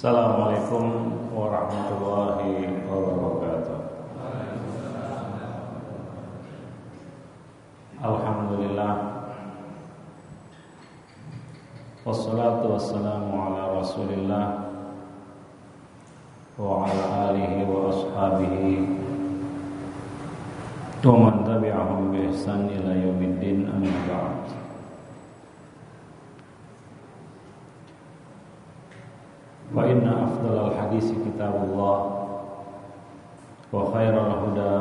Assalamualaikum warahmatullahi wabarakatuh. Alhamdulillah, wassalatu wassalamu ala rasulillah wa ala alihi wa ashabihi wa man tabi'ahum bi ihsan ila yaumiddin, amma ba'd. Wa inna afdalal hadisi kitabullah wa khairal huda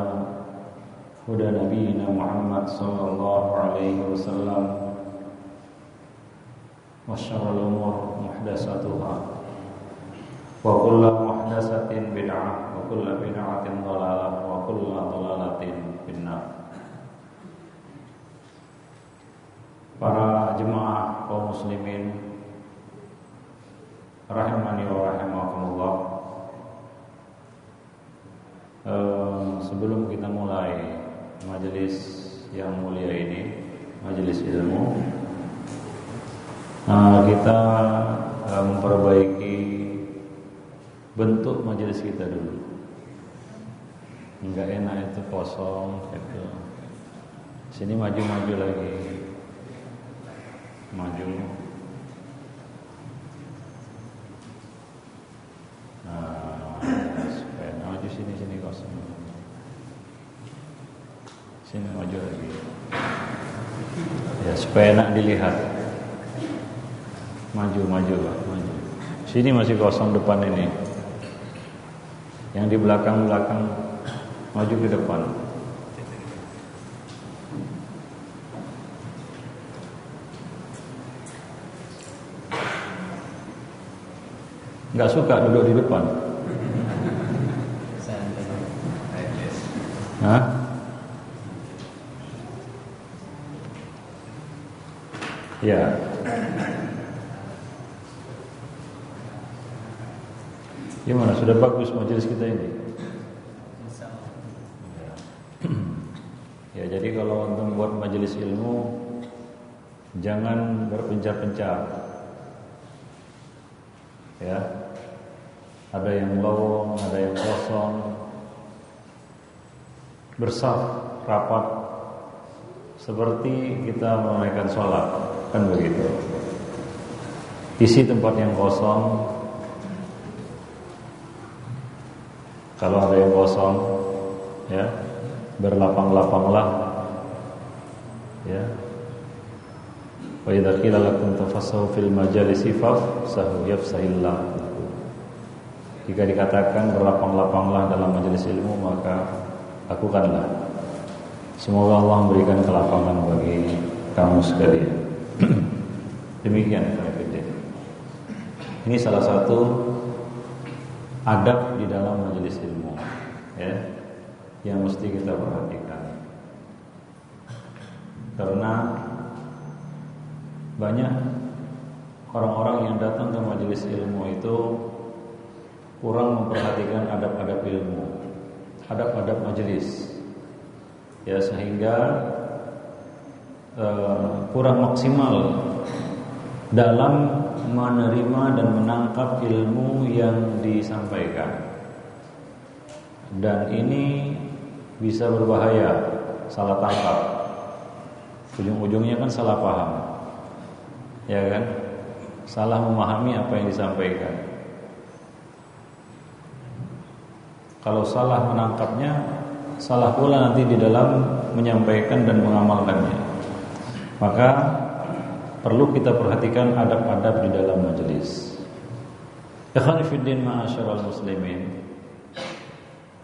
huda nabiyina Muhammad sallallahu alaihi wasallam wa syarrul umur muhdatsatuha wa kullu muhdatsatin bid'ah wa kullu bid'atin dhalalah wa kullu dhalalatin finnar. Para jemaah kaum muslimin rahimani wa rahimakumullah. Sebelum kita mulai majelis yang mulia ini, majelis ilmu, kita memperbaiki bentuk majelis kita dulu. Enggak enak itu kosong gitu. Sini maju-maju lagi. Maju. Supaya maju sini kosong. Sini maju lagi. Ya, supaya enak dilihat. Maju Pak, maju. Sini masih kosong depan ini. Yang di belakang maju ke depan. Enggak suka duduk di depan. Hah? Ya. Gimana? Sudah bagus majelis kita ini? Ya, jadi kalau untuk buat majelis ilmu jangan berpencar-pencar. Ya. Ada yang lowong, ada yang kosong. Bersaf, rapat, seperti kita menunaikan sholat, kan begitu. Isi tempat yang kosong. Kalau ada yang kosong, ya, berlapang-lapanglah, ya. Wa idza qila lakum tafassahu fil majalisi fafsahu yafsahillah. Jika dikatakan berlapang-lapanglah dalam majelis ilmu, maka lakukanlah. Semoga Allah memberikan kelapangan bagi kamu sekalian. Demikian Fadil. Ini salah satu adab di dalam majelis ilmu, ya, yang mesti kita perhatikan. Karena banyak orang-orang yang datang ke majelis ilmu itu kurang memperhatikan adab-adab ilmu, adab-adab majelis, ya, sehingga kurang maksimal dalam menerima dan menangkap ilmu yang disampaikan. Dan ini bisa berbahaya, salah tangkap, ujung-ujungnya kan salah paham, ya kan, salah memahami apa yang disampaikan. Kalau salah menangkapnya, salah pula nanti di dalam menyampaikan dan mengamalkannya. Maka perlu kita perhatikan adab-adab di dalam majelis. Ikhwani fiddin ma'asyiral muslimin.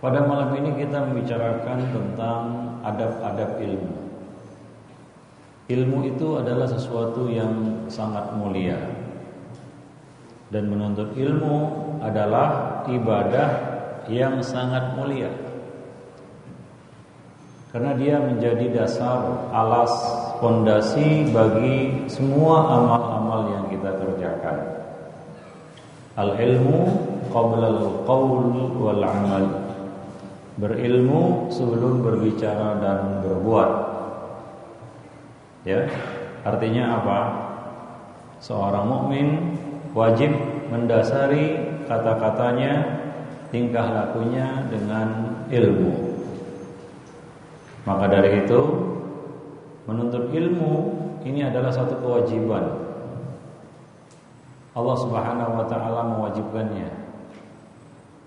Pada malam ini kita membicarakan tentang adab-adab ilmu. Ilmu itu adalah sesuatu yang sangat mulia. Dan menuntut ilmu adalah ibadah yang sangat mulia, karena dia menjadi dasar, alas, fondasi bagi semua amal-amal yang kita kerjakan. Al-ilmu qabla al-qaul wal amal. Berilmu sebelum berbicara dan berbuat. Ya, artinya apa? Seorang mukmin wajib mendasari kata-katanya, tingkah lakunya dengan ilmu. Maka dari itu, menuntut ilmu ini adalah satu kewajiban. Allah Subhanahu wa taala mewajibkannya.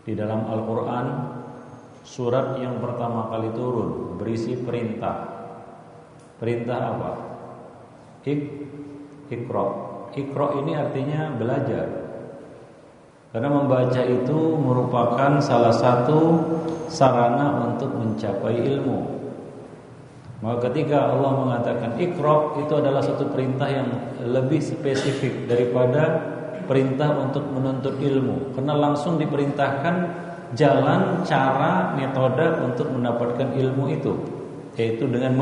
Di dalam Al-Qur'an, surat yang pertama kali turun berisi perintah. Perintah apa? Iqra. Iqra ini artinya belajar. Karena membaca itu merupakan salah satu sarana untuk mencapai ilmu. Maka ketika Allah mengatakan Iqra, itu adalah satu perintah yang lebih spesifik daripada perintah untuk menuntut ilmu. Karena langsung diperintahkan jalan, cara, metode untuk mendapatkan ilmu itu, yaitu dengan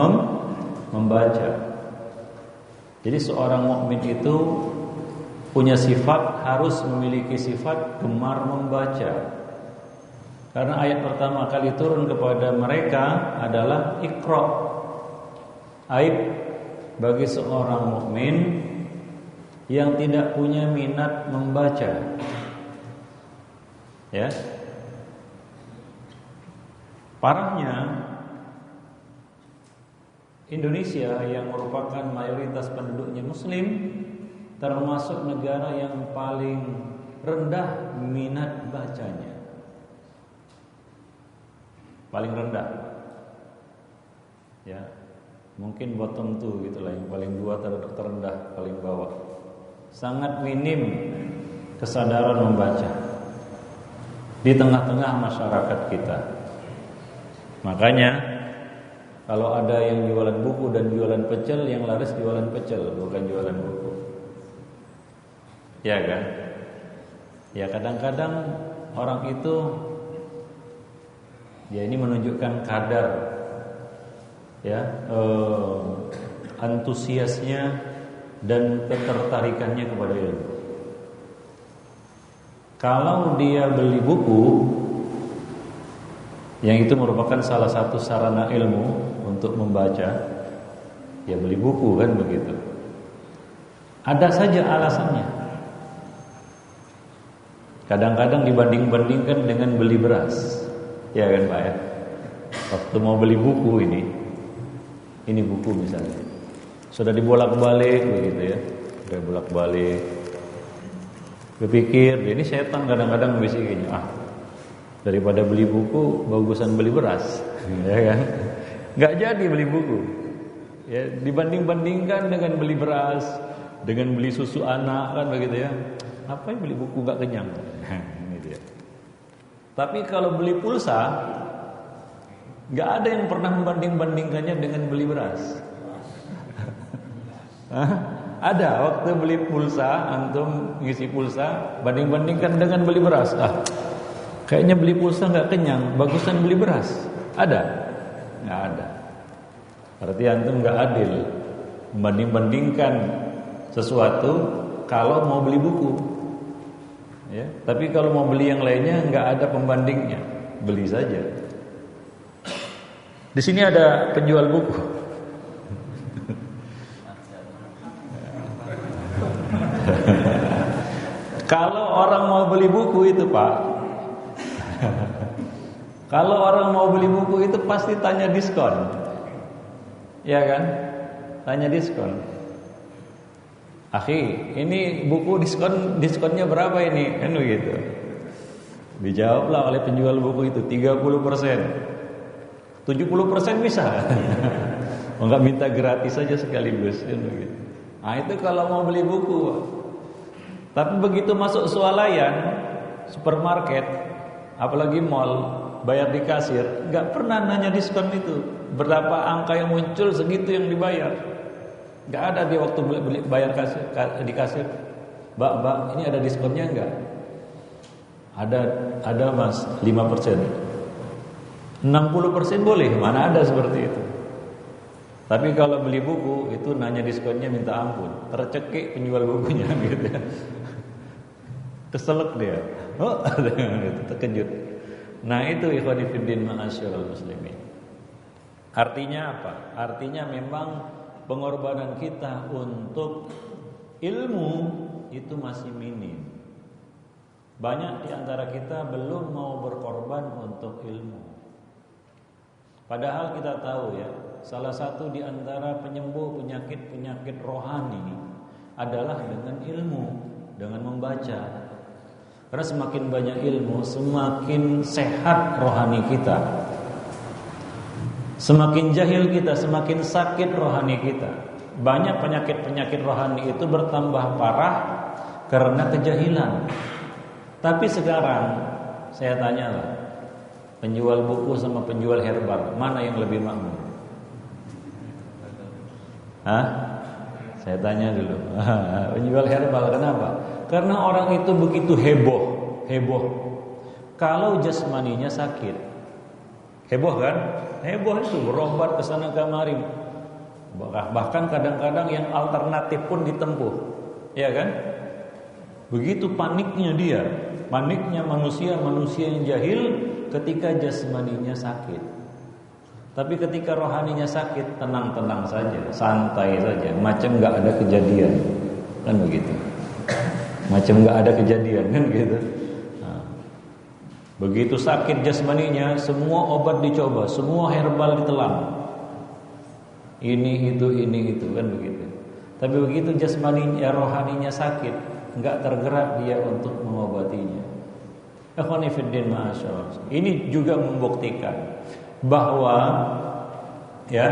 membaca. Jadi seorang mukmin itu punya sifat, harus memiliki sifat gemar membaca. Karena ayat pertama kali turun kepada mereka adalah Iqra. Aib bagi seorang mukmin yang tidak punya minat membaca. Ya. Parahnya Indonesia yang merupakan mayoritas penduduknya muslim termasuk negara yang paling rendah minat bacanya. Paling rendah. Ya. Mungkin bottom 2 gitulah, yang paling 2 terendah, paling bawah. Sangat minim kesadaran membaca di tengah-tengah masyarakat kita. Makanya kalau ada yang jualan buku dan jualan pecel, yang laris jualan pecel, bukan jualan buku. Ya kan? Ya kadang-kadang orang itu, ya ini menunjukkan kadar, ya antusiasnya dan ketertarikannya kepada ilmu. Kalau dia beli buku, yang itu merupakan salah satu sarana ilmu untuk membaca, ya beli buku kan begitu. Ada saja alasannya. Kadang-kadang dibanding-bandingkan dengan beli beras, ya kan Pak ya. Waktu mau beli buku ini buku misalnya, sudah dibolak-balik begitu ya, sudah bolak-balik. Berpikir, ini setan kadang-kadang bisikinnya, daripada beli buku, bagusan beli beras, ya kan? Nggak jadi beli buku. Ya, dibanding-bandingkan dengan beli beras, dengan beli susu anak kan begitu ya. Apa yang beli buku nggak kenyang? Gitu ya. Tapi kalau beli pulsa, nggak ada yang pernah membanding-bandingkannya dengan beli beras. Ada waktu beli pulsa, antum ngisi pulsa, banding-bandingkan dengan beli beras. Kayaknya beli pulsa nggak kenyang, bagusan beli beras. Ada? Nggak ada. Berarti antum nggak adil membanding-bandingkan sesuatu kalau mau beli buku. Ya, tapi kalau mau beli yang lainnya nggak ada pembandingnya, beli saja. Di sini ada penjual buku. Kalau orang mau beli buku itu Pak, kalau orang mau beli buku itu pasti tanya diskon, ya kan? Tanya diskon. Akhi, ini buku diskonnya berapa ini? Kan begitu. Dijawablah oleh penjual buku itu 30%, 70% bisa. Enggak minta gratis saja sekaligus, kan begitu. Nah itu kalau mau beli buku. Tapi begitu masuk swalayan, supermarket, apalagi mall, bayar di kasir, nggak pernah nanya diskon itu. Berapa angka yang muncul, segitu yang dibayar. Nggak ada di waktu beli bayar kasir, di kasir. Mbak, ini ada diskonnya nggak? Ada mas, 5%. 60% boleh, mana ada seperti itu. Tapi kalau beli buku itu nanya diskonnya minta ampun, tercekik penjual bukunya gitu ya. Keselak dia. Terkejut. Nah, itu ikhwan fillah ma'asyiral muslimin. Artinya apa? Artinya memang pengorbanan kita untuk ilmu itu masih minim. Banyak di antara kita belum mau berkorban untuk ilmu. Padahal kita tahu ya, salah satu di antara penyembuh penyakit-penyakit rohani adalah dengan ilmu, dengan membaca. Karena semakin banyak ilmu, semakin sehat rohani kita. Semakin jahil kita, semakin sakit rohani kita. Banyak penyakit-penyakit rohani itu bertambah parah karena kejahilan. Tapi sekarang saya tanyalah, penjual buku sama penjual herbal, mana yang lebih makmur? Hah? Saya tanya dulu. Penjual herbal, kenapa? Karena orang itu begitu heboh. Kalau jasmaninya sakit, heboh kan? Heboh itu berobat ke sana kemari. Bahkan kadang-kadang yang alternatif pun ditempuh, ya kan? Begitu paniknya dia, paniknya manusia yang jahil ketika jasmaninya sakit. Tapi ketika rohaninya sakit, tenang-tenang saja, santai saja, macam nggak ada kejadian, kan begitu? Macam nggak ada kejadian, kan gitu? Nah, begitu sakit jasmaninya, semua obat dicoba, semua herbal ditelan, ini itu, kan begitu? Tapi begitu jasmaninya, rohaninya sakit, nggak tergerak dia untuk mengobatinya. Ikhwanifiddin ma'asyarah. Ini juga membuktikan bahwa ya,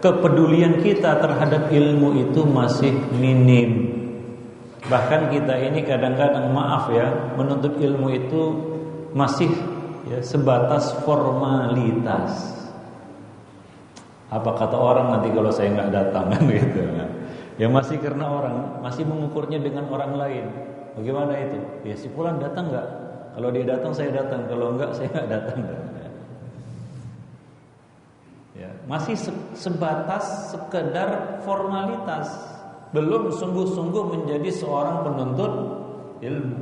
kepedulian kita terhadap ilmu itu masih minim. Bahkan kita ini kadang-kadang, maaf ya, menuntut ilmu itu masih ya, sebatas formalitas. Apa kata orang nanti kalau saya nggak datang, kan gitu. Ya masih karena orang masih mengukurnya dengan orang lain. Bagaimana itu? Ya si fulan datang nggak? Kalau dia datang saya datang, kalau enggak saya nggak datang. Ya, masih sebatas sekedar formalitas, belum sungguh-sungguh menjadi seorang penuntut ilmu.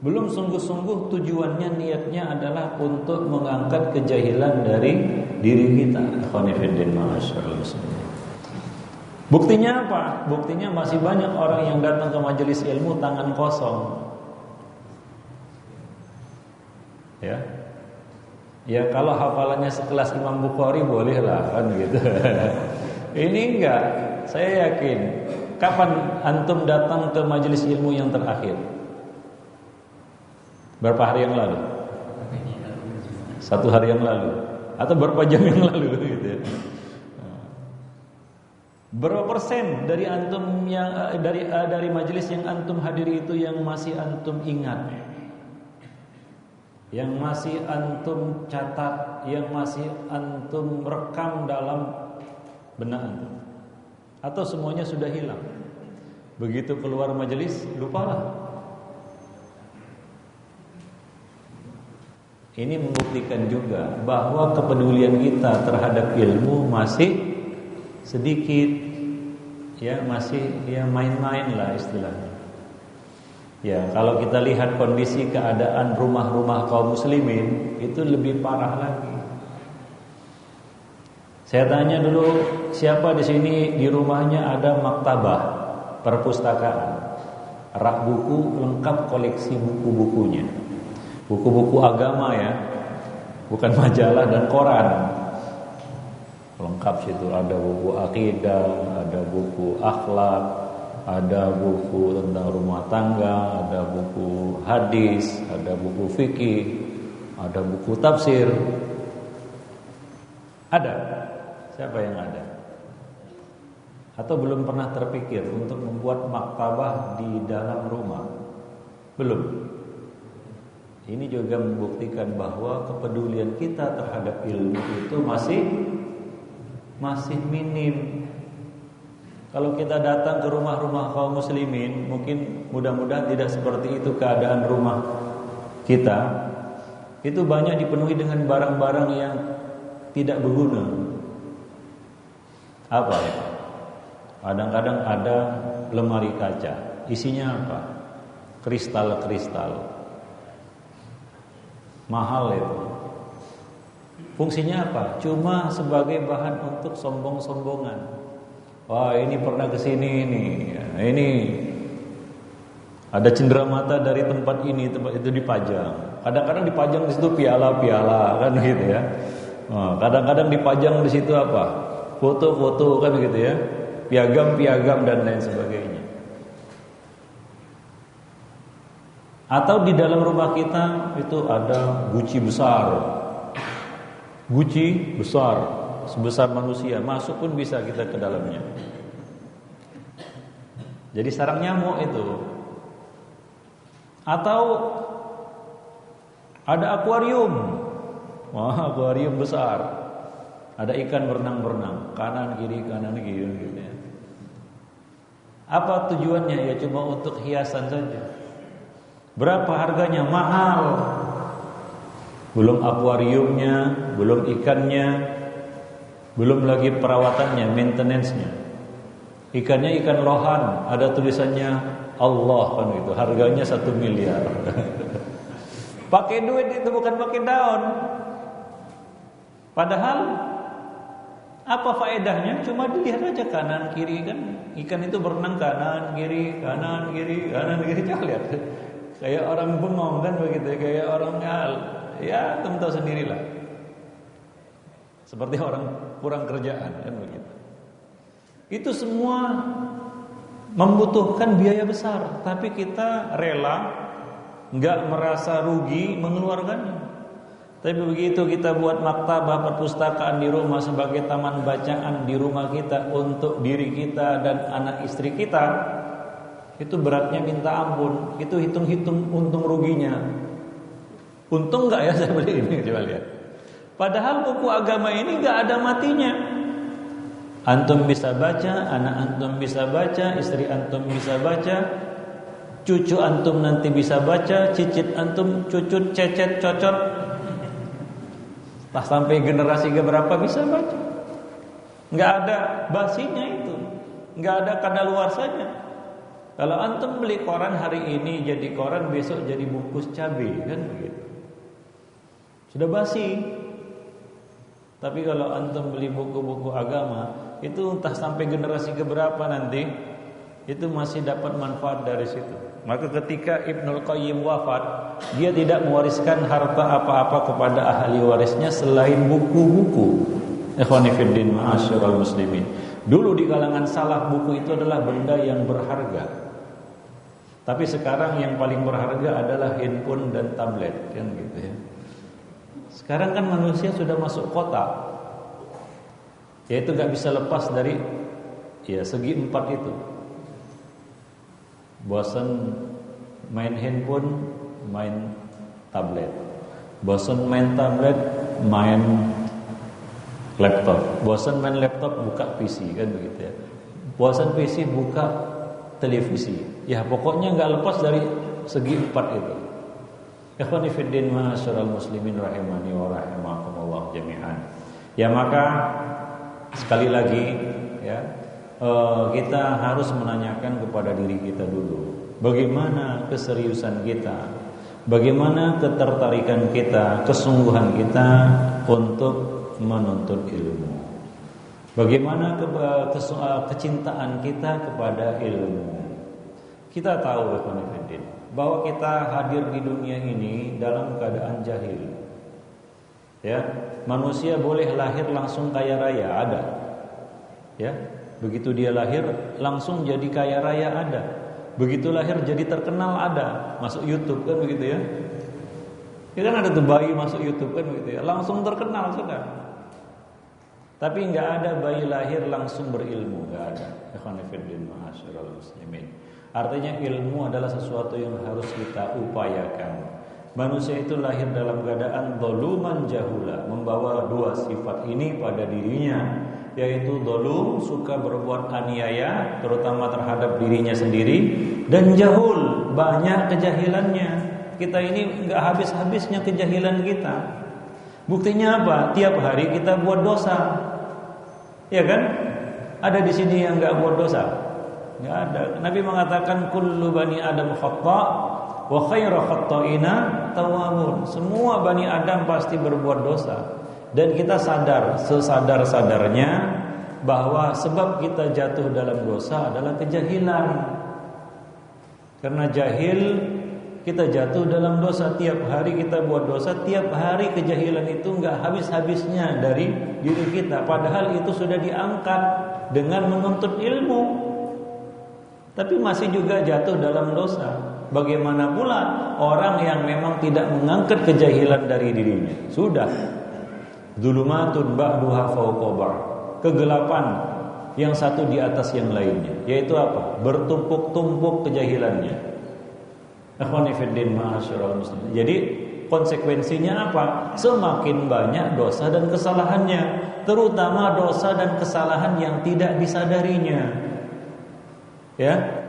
Belum sungguh-sungguh tujuannya, niatnya adalah untuk mengangkat kejahilan dari diri kita. Khonifuddin ma'asyarah. Buktinya apa? Buktinya masih banyak orang yang datang ke majelis ilmu tangan kosong. Ya. Ya kalau hafalannya sekelas Imam Bukhari bolehlah, kan gitu. Ini enggak. Saya yakin. Kapan antum datang ke majelis ilmu yang terakhir? Berapa hari yang lalu? 1 hari yang lalu atau berapa jam yang lalu gitu ya. Berapa persen dari antum yang dari majelis yang antum hadiri itu yang masih antum ingat? Yang masih antum catat, yang masih antum rekam dalam benak antum? Atau semuanya sudah hilang? Begitu keluar majelis, lupalah. Ini membuktikan juga bahwa kepedulian kita terhadap ilmu masih sedikit, ya masih ya main-main lah istilahnya. Ya kalau kita lihat kondisi keadaan rumah-rumah kaum muslimin itu lebih parah lagi. Saya tanya dulu, siapa di sini di rumahnya ada maktabah, perpustakaan, rak buku lengkap koleksi buku-bukunya, buku-buku agama ya, bukan majalah dan koran. Lengkap situ, ada buku akidah, ada buku akhlak, ada buku tentang rumah tangga, ada buku hadis, ada buku fikih, ada buku tafsir. Ada? Siapa yang ada? Atau belum pernah terpikir untuk membuat maktabah di dalam rumah? Belum. Ini juga membuktikan bahwa kepedulian kita terhadap ilmu itu masih minim. Kalau kita datang ke rumah-rumah kaum muslimin, mungkin mudah-mudahan tidak seperti itu keadaan rumah kita. Itu banyak dipenuhi dengan barang-barang yang tidak berguna. Apa ya? Kadang-kadang ada lemari kaca, isinya apa? Kristal-kristal. Mahal itu. Fungsinya apa? Cuma sebagai bahan untuk sombong-sombongan. Wah, ini pernah kesini ini. Ini Ada cenderamata dari tempat ini, tempat itu dipajang. Kadang-kadang dipajang di situ piala-piala kan gitu ya. Kadang-kadang dipajang di situ apa? Foto-foto kan gitu ya. Piagam-piagam dan lain sebagainya. Atau di dalam rumah kita itu ada guci besar. Guci besar, sebesar manusia, masuk pun bisa kita ke dalamnya. Jadi sarang nyamuk itu. Atau ada akuarium. Wah, akuarium besar. Ada ikan berenang-berenang, kanan kiri gitu ya. Apa tujuannya? Ya cuma untuk hiasan saja. Berapa harganya? Mahal. Belum akuariumnya, belum ikannya, belum lagi perawatannya, maintenance-nya. Ikannya ikan lohan, ada tulisannya Allah kan gitu. Harganya 1 miliar. Pakai duit itu, bukan pakai daun. Padahal apa faedahnya? Cuma dilihat aja kanan kiri kan. Ikan itu berenang kanan kiri, kanan kiri, kanan kiri. Coba lihat. Kayak orang bengong kan begitu, kayak orang ya kamu tahu sendirilah. Seperti orang kurang kerjaan kan begitu. Itu semua membutuhkan biaya besar, tapi kita rela, enggak merasa rugi mengeluarkannya. Tapi begitu kita buat maktabah perpustakaan di rumah sebagai taman bacaan di rumah kita untuk diri kita dan anak istri kita, itu beratnya minta ampun. Itu hitung-hitung untung ruginya. Untung enggak ya saya beli ini, coba lihat. Padahal buku agama ini enggak ada matinya. Antum bisa baca, anak antum bisa baca, istri antum bisa baca, cucu antum nanti bisa baca, cicit antum, cucut, cecet, cocot, tak sampai generasi keberapa bisa baca. Nggak ada basinya itu, nggak ada kadaluarsanya. Kalau antum beli koran hari ini jadi koran, besok jadi bungkus cabai kan begitu. Sudah basi. Tapi kalau antum beli buku-buku agama, itu entah sampai generasi keberapa nanti, itu masih dapat manfaat dari situ. Maka ketika Ibnul Qayyim wafat, dia tidak mewariskan harta apa-apa kepada ahli warisnya selain buku-buku. Ikhwani fiddin, ma'asyiral muslimin. Dulu di kalangan salaf buku itu adalah benda yang berharga. Tapi sekarang yang paling berharga adalah handphone dan tablet, kan gitu ya. Sekarang kan manusia sudah masuk kotak, yaitu gak bisa lepas dari segi 4 itu. Bosan main handphone, main tablet. Bosan main tablet, main laptop. Bosan main laptop, buka PC, kan begitu ya. Bosan PC, buka televisi. Ya pokoknya gak lepas dari segi 4 itu. Ikhwani fiddin, ma'asyiral muslimin rahimani wa rahimakumullah jami'an. Ya maka sekali lagi ya, kita harus menanyakan kepada diri kita dulu, bagaimana keseriusan kita, bagaimana ketertarikan kita, kesungguhan kita untuk menuntut ilmu, bagaimana kecintaan kita kepada ilmu. Kita tahu ikhwan fillah bahwa kita hadir di dunia ini dalam keadaan jahil. Ya, manusia boleh lahir langsung kaya raya, ada. Ya, begitu dia lahir langsung jadi kaya raya, ada. Begitu lahir jadi terkenal, ada. Masuk YouTube kan begitu ya. Ya kan ada tuh bayi masuk YouTube kan begitu ya, langsung terkenal sudah. Tapi enggak ada bayi lahir langsung berilmu, enggak ada. Ikhwan fillah, ma'asyiral muslimin. Artinya ilmu adalah sesuatu yang harus kita upayakan. Manusia itu lahir dalam keadaan dzaluman jahula, membawa 2 sifat ini pada dirinya, yaitu dzalum, suka berbuat aniaya terutama terhadap dirinya sendiri, dan jahul, banyak kejahilannya. Kita ini enggak habis-habisnya kejahilan kita. Buktinya apa? Tiap hari kita buat dosa. Ya kan? Ada di sini yang enggak buat dosa? Enggak ada. Nabi mengatakan kullu bani Adam khata' wa khairu khata'ina tawwabun. Semua bani Adam pasti berbuat dosa. Dan kita sadar, sesadar-sadarnya bahwa sebab kita jatuh dalam dosa adalah kejahilan. Karena jahil kita jatuh dalam dosa. Tiap hari kita buat dosa. Tiap hari kejahilan itu nggak habis-habisnya dari diri kita. Padahal itu sudah diangkat dengan menuntut ilmu, tapi masih juga jatuh dalam dosa. Bagaimana pula orang yang memang tidak mengangkat kejahilan dari dirinya? Sudah dzulumatun ba'duha fawqa ba'd. Kegelapan yang satu di atas yang lainnya. Yaitu apa? Bertumpuk-tumpuk kejahilannya. Akhwani fiddin ma'asyiral muslimin. Jadi konsekuensinya apa? Semakin banyak dosa dan kesalahannya, terutama dosa dan kesalahan yang tidak disadarinya. Ya.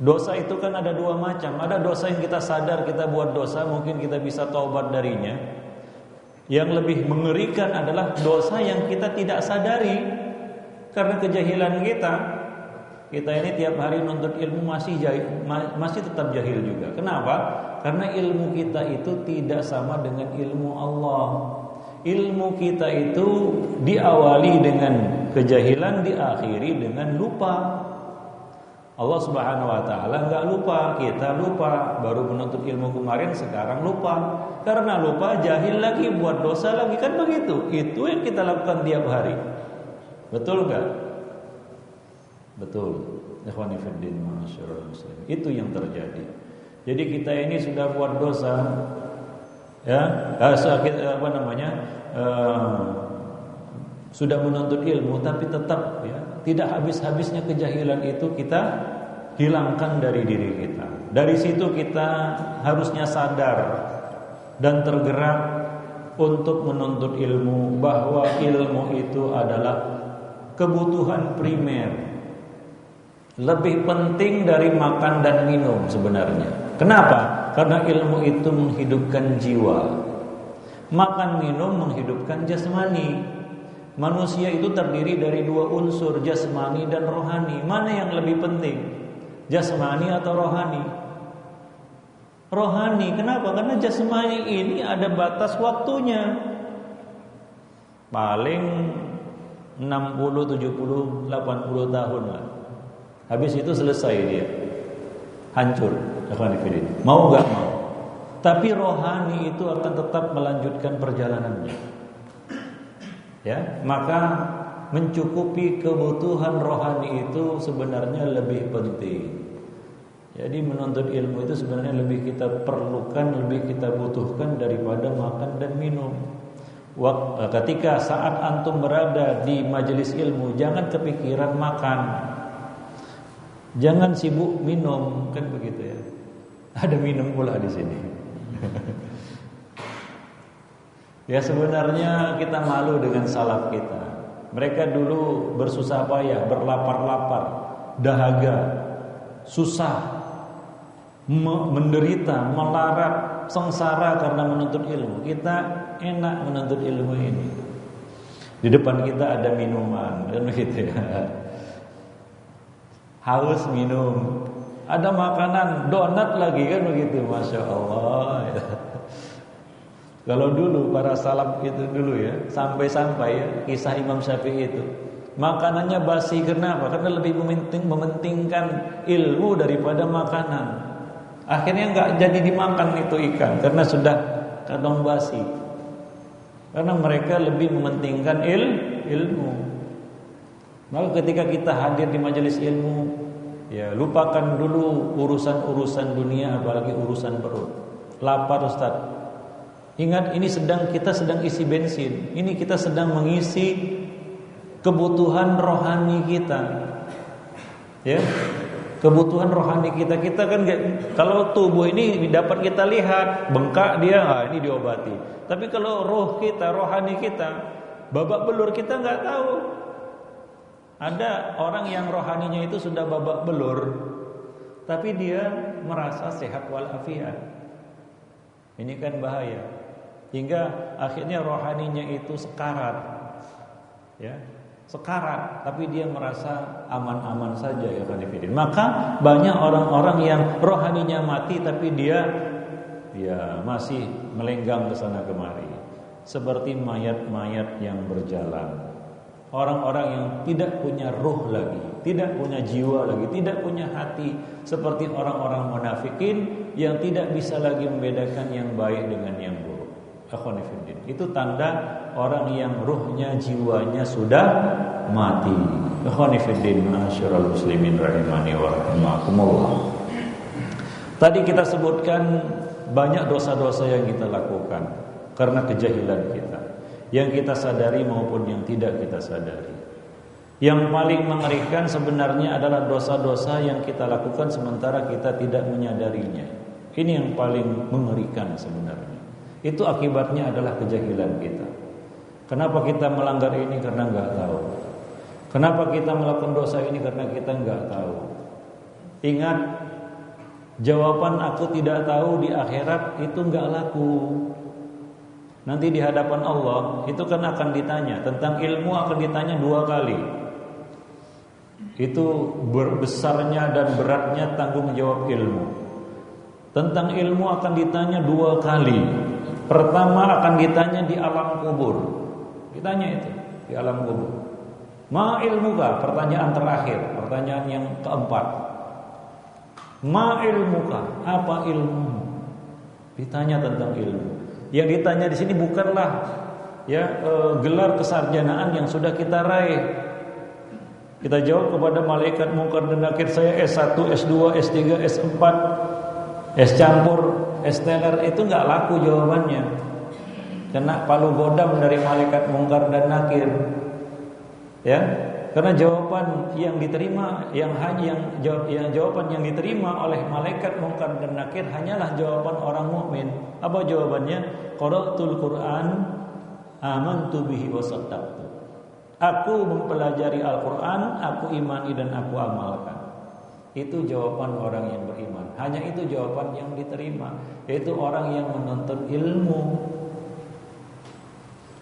Dosa itu kan ada dua macam. Ada dosa yang kita sadar kita buat dosa, mungkin kita bisa taubat darinya. Yang lebih mengerikan adalah dosa yang kita tidak sadari karena kejahilan kita. Kita ini tiap hari nuntut ilmu masih tetap jahil juga. Kenapa? Karena ilmu kita itu tidak sama dengan ilmu Allah. Ilmu kita itu diawali dengan kejahilan, diakhiri dengan lupa. Allah Subhanahu wa taala enggak lupa, kita lupa. Baru menuntut ilmu kemarin, sekarang lupa. Karena lupa, jahil lagi, buat dosa lagi, kan begitu. Itu yang kita lakukan tiap hari. Betul enggak? Betul. Ikhwani fiddin ma'asyiral muslimin. Itu yang terjadi. Jadi kita ini sudah buat dosa, ya, sudah menuntut ilmu, tapi tetap ya, tidak habis-habisnya kejahilan itu kita hilangkan dari diri kita. Dari situ kita harusnya sadar dan tergerak untuk menuntut ilmu, bahwa ilmu itu adalah kebutuhan primer, lebih penting dari makan dan minum sebenarnya. Kenapa? Karena ilmu itu menghidupkan jiwa. Makan minum menghidupkan jasmani. Manusia itu terdiri dari dua unsur, jasmani dan rohani. Mana yang lebih penting? Jasmani atau rohani? Rohani. Kenapa? Karena jasmani ini ada batas waktunya. Paling 60, 70, 80 tahun lah. Habis itu selesai dia, hancur. Mau gak mau. Tapi rohani itu akan tetap melanjutkan perjalanannya. Ya, maka mencukupi kebutuhan rohani itu sebenarnya lebih penting. Jadi menuntut ilmu itu sebenarnya lebih kita perlukan, lebih kita butuhkan daripada makan dan minum. Ketika saat antum berada di majelis ilmu, jangan kepikiran makan. Jangan sibuk minum, kan begitu ya. Ada minum pula di sini. Ya, sebenarnya kita malu dengan salaf kita. Mereka dulu bersusah payah, berlapar-lapar, dahaga, susah, menderita, melarat, sengsara karena menuntut ilmu. Kita enak menuntut ilmu ini. Di depan kita ada minuman, kan begitu ya. Haus minum, ada makanan, donat lagi, kan begitu, masya Allah. Ya. Kalau dulu para salaf itu dulu ya, sampai-sampai ya, kisah Imam Syafi'i itu, makanannya basi. Kenapa? Karena lebih mementingkan ilmu daripada makanan. Akhirnya nggak jadi dimakan itu ikan karena sudah kadang basi. Karena mereka lebih mementingkan ilmu. Maka ketika kita hadir di majelis ilmu, ya lupakan dulu urusan-urusan dunia, apalagi urusan perut. Lapar Ustaz. Ingat, ini kita sedang isi bensin. Ini kita sedang mengisi kebutuhan rohani kita. Ya. Kebutuhan rohani kita kan kalau tubuh ini dapat kita lihat, bengkak dia, ini diobati. Tapi kalau roh kita, rohani kita, babak belur, kita nggak tahu. Ada orang yang rohaninya itu sudah babak belur, tapi dia merasa sehat walafiat. Ini kan bahaya. Hingga akhirnya rohaninya itu sekarat. Ya, sekarat, tapi dia merasa aman-aman saja ya kan. Maka banyak orang-orang yang rohaninya mati tapi dia masih melenggang ke sana kemari, seperti mayat-mayat yang berjalan. orang-orang yang tidak punya ruh lagi, tidak punya jiwa lagi, tidak punya hati, seperti orang-orang munafikin yang tidak bisa lagi membedakan yang baik dengan yang buruk. Akhwani fiddin, itu tanda orang yang ruhnya, jiwanya sudah mati. Akhwani fiddin, ma'asyiral muslimin rahimani wa rahimakumullah. Tadi kita sebutkan banyak dosa-dosa yang kita lakukan karena kejahilan kita, yang kita sadari maupun yang tidak kita sadari. Yang paling mengerikan sebenarnya adalah dosa-dosa yang kita lakukan sementara kita tidak menyadarinya. Ini yang paling mengerikan sebenarnya. Itu akibatnya adalah kejahilan kita. Kenapa kita melanggar ini? Karena enggak tahu. Kenapa kita melakukan dosa ini? Karena kita enggak tahu. Ingat, jawaban aku tidak tahu di akhirat itu enggak laku. Nanti di hadapan Allah itu kan akan ditanya tentang ilmu, akan ditanya 2 kali. Itu besarnya dan beratnya tanggung jawab ilmu. Tentang ilmu akan ditanya 2 kali. Pertama akan ditanya di alam kubur. Ditanya itu di alam kubur. Ma ilmuka? Pertanyaan terakhir, pertanyaan yang keempat. Ma ilmuka? Apa ilmu? Ditanya tentang ilmu. Yang ditanya di sini bukanlah gelar kesarjanaan yang sudah kita raih. Kita jawab kepada malaikat mungkar dan nakir, saya S1, S2, S3, S4, S campur, S teler, itu enggak laku jawabannya. Kena palu godam dari malaikat mungkar dan nakir. Ya, karena jawaban yang diterima jawaban yang diterima oleh malaikat mungkar dan nakir hanyalah jawaban orang mukmin. Apa jawabannya? Qara'tul Qur'an, amantu bihi wa saddaqtu. Aku mempelajari Al-Qur'an, aku imani dan aku amalkan. Itu jawaban orang yang beriman. Hanya itu jawaban yang diterima, yaitu orang yang menuntut ilmu.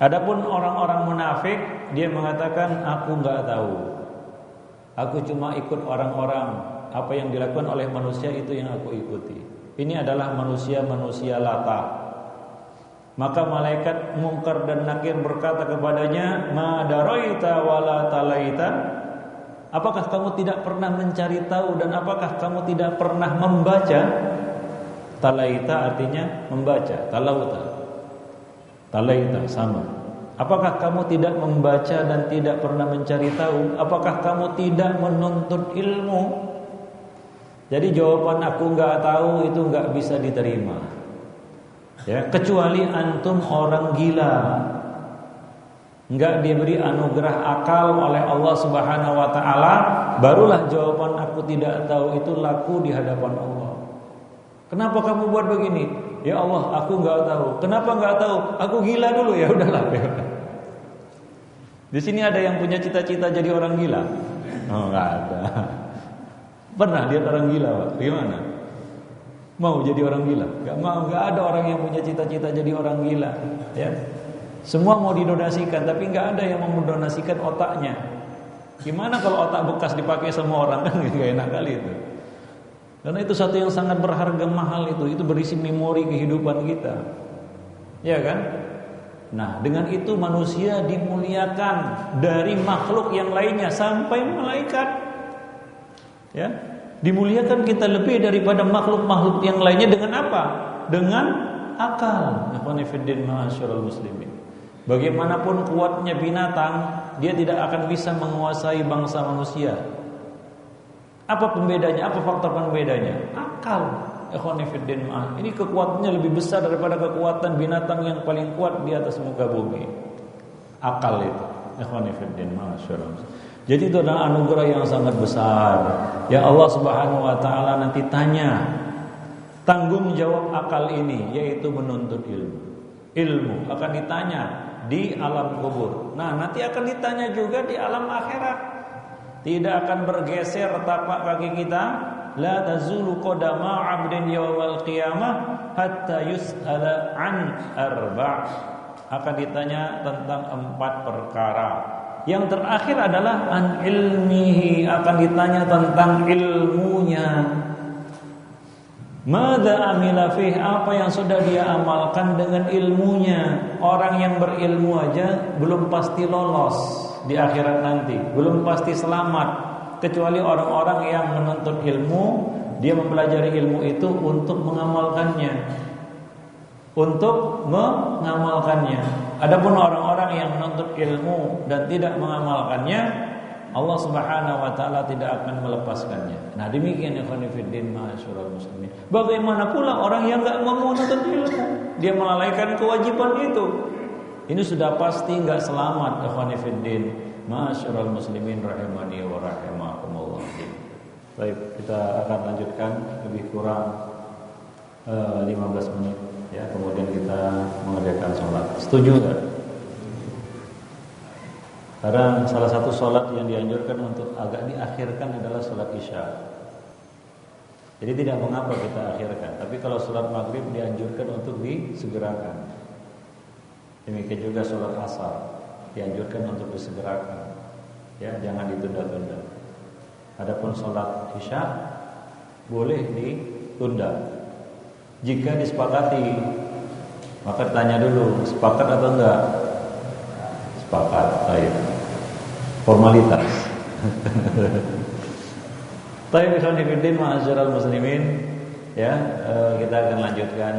Adapun orang-orang munafik, dia mengatakan aku enggak tahu. Aku cuma ikut orang-orang. Apa yang dilakukan oleh manusia itu yang aku ikuti. Ini adalah manusia-manusia latah. Maka malaikat mungkar dan nakir berkata kepadanya, ma daraita wala talaita? Apakah kamu tidak pernah mencari tahu dan apakah kamu tidak pernah membaca? Talaita artinya membaca, talauta. Talaita sama. Apakah kamu tidak membaca dan tidak pernah mencari tahu? Apakah kamu tidak menuntut ilmu? Jadi jawaban aku enggak tahu itu enggak bisa diterima. Ya, kecuali antum orang gila. Enggak diberi anugerah akal oleh Allah Subhanahu wa taala, barulah jawaban aku tidak tahu itu laku di hadapan Allah. Kenapa kamu buat begini? Ya Allah, aku enggak tahu. Kenapa enggak tahu? Aku gila dulu, ya udahlah. Di sini ada yang punya cita-cita jadi orang gila? Oh, enggak ada. Pernah lihat orang gila, Pak? Gimana? Mau jadi orang gila? Enggak mau, enggak ada orang yang punya cita-cita jadi orang gila, ya. Semua mau didonasikan, tapi enggak ada yang mau mendonasikan otaknya. Gimana kalau otak bekas dipakai semua orang? Kan enggak enak kali itu. Karena itu satu yang sangat berharga, mahal itu berisi memori kehidupan kita. Ya kan? Nah, dengan itu manusia dimuliakan dari makhluk yang lainnya sampai malaikat. Ya. Dimuliakan kita lebih daripada makhluk-makhluk yang lainnya dengan apa? Dengan akal. Ikhwani fiddin ma'asyiral muslimin. Bagaimanapun kuatnya binatang, dia tidak akan bisa menguasai bangsa manusia. Apa pembedanya? Apa faktor pembedanya? Akal. Ikhwani fiddin ma'asyiral. Ini kekuatannya lebih besar daripada kekuatan binatang yang paling kuat di atas muka bumi. Akal itu. Ikhwani fiddin ma'asyiral. Jadi itu adalah anugerah yang sangat besar. Ya Allah Subhanahu wa taala nanti tanya tanggung jawab akal ini, yaitu menuntut ilmu. Ilmu akan ditanya di alam kubur. Nah, nanti akan ditanya juga di alam akhirat. Tidak akan bergeser tapak kaki kita. La tazulu qadama 'abdin yawmal qiyamah hatta yus'ala an arba'. Akan ditanya tentang 4 perkara. Yang terakhir adalah an ilmihi, akan ditanya tentang ilmunya. Madza amila fih, apa yang sudah dia amalkan dengan ilmunya. Orang yang berilmu aja belum pasti lolos. di akhirat nanti, belum pasti selamat, kecuali orang-orang yang menuntut ilmu, dia mempelajari ilmu itu untuk mengamalkannya. Untuk mengamalkannya. Adapun orang-orang yang menuntut ilmu dan tidak mengamalkannya, Allah Subhanahu wa taala tidak akan melepaskannya. Nah, demikian ikhwan fillah ma'asyiral muslimin. Bagaimana pula orang yang enggak mau menuntut ilmu, dia melalaikan kewajiban itu. Ini sudah pasti enggak selamat ikhwan fillah ma'asyiral muslimin rahimani wa rahimakumullah. Baik, kita akan lanjutkan lebih kurang 15 menit ya, kemudian kita mengerjakan sholat. Setuju enggak? Karena salah satu sholat yang dianjurkan untuk agak diakhirkan adalah sholat isya. Jadi tidak mengapa kita akhirkan, tapi kalau sholat maghrib dianjurkan untuk disegerakan. Demikian juga sholat asar dianjurkan untuk disegerakan, ya, jangan ditunda-tunda. Adapun sholat isya boleh ditunda jika disepakati. Maka tanya dulu, sepakat atau enggak? Sepakat, baik. Formalitas. Baik, ikhwan fillah ma'asyiral muslimin, ya, kita akan lanjutkan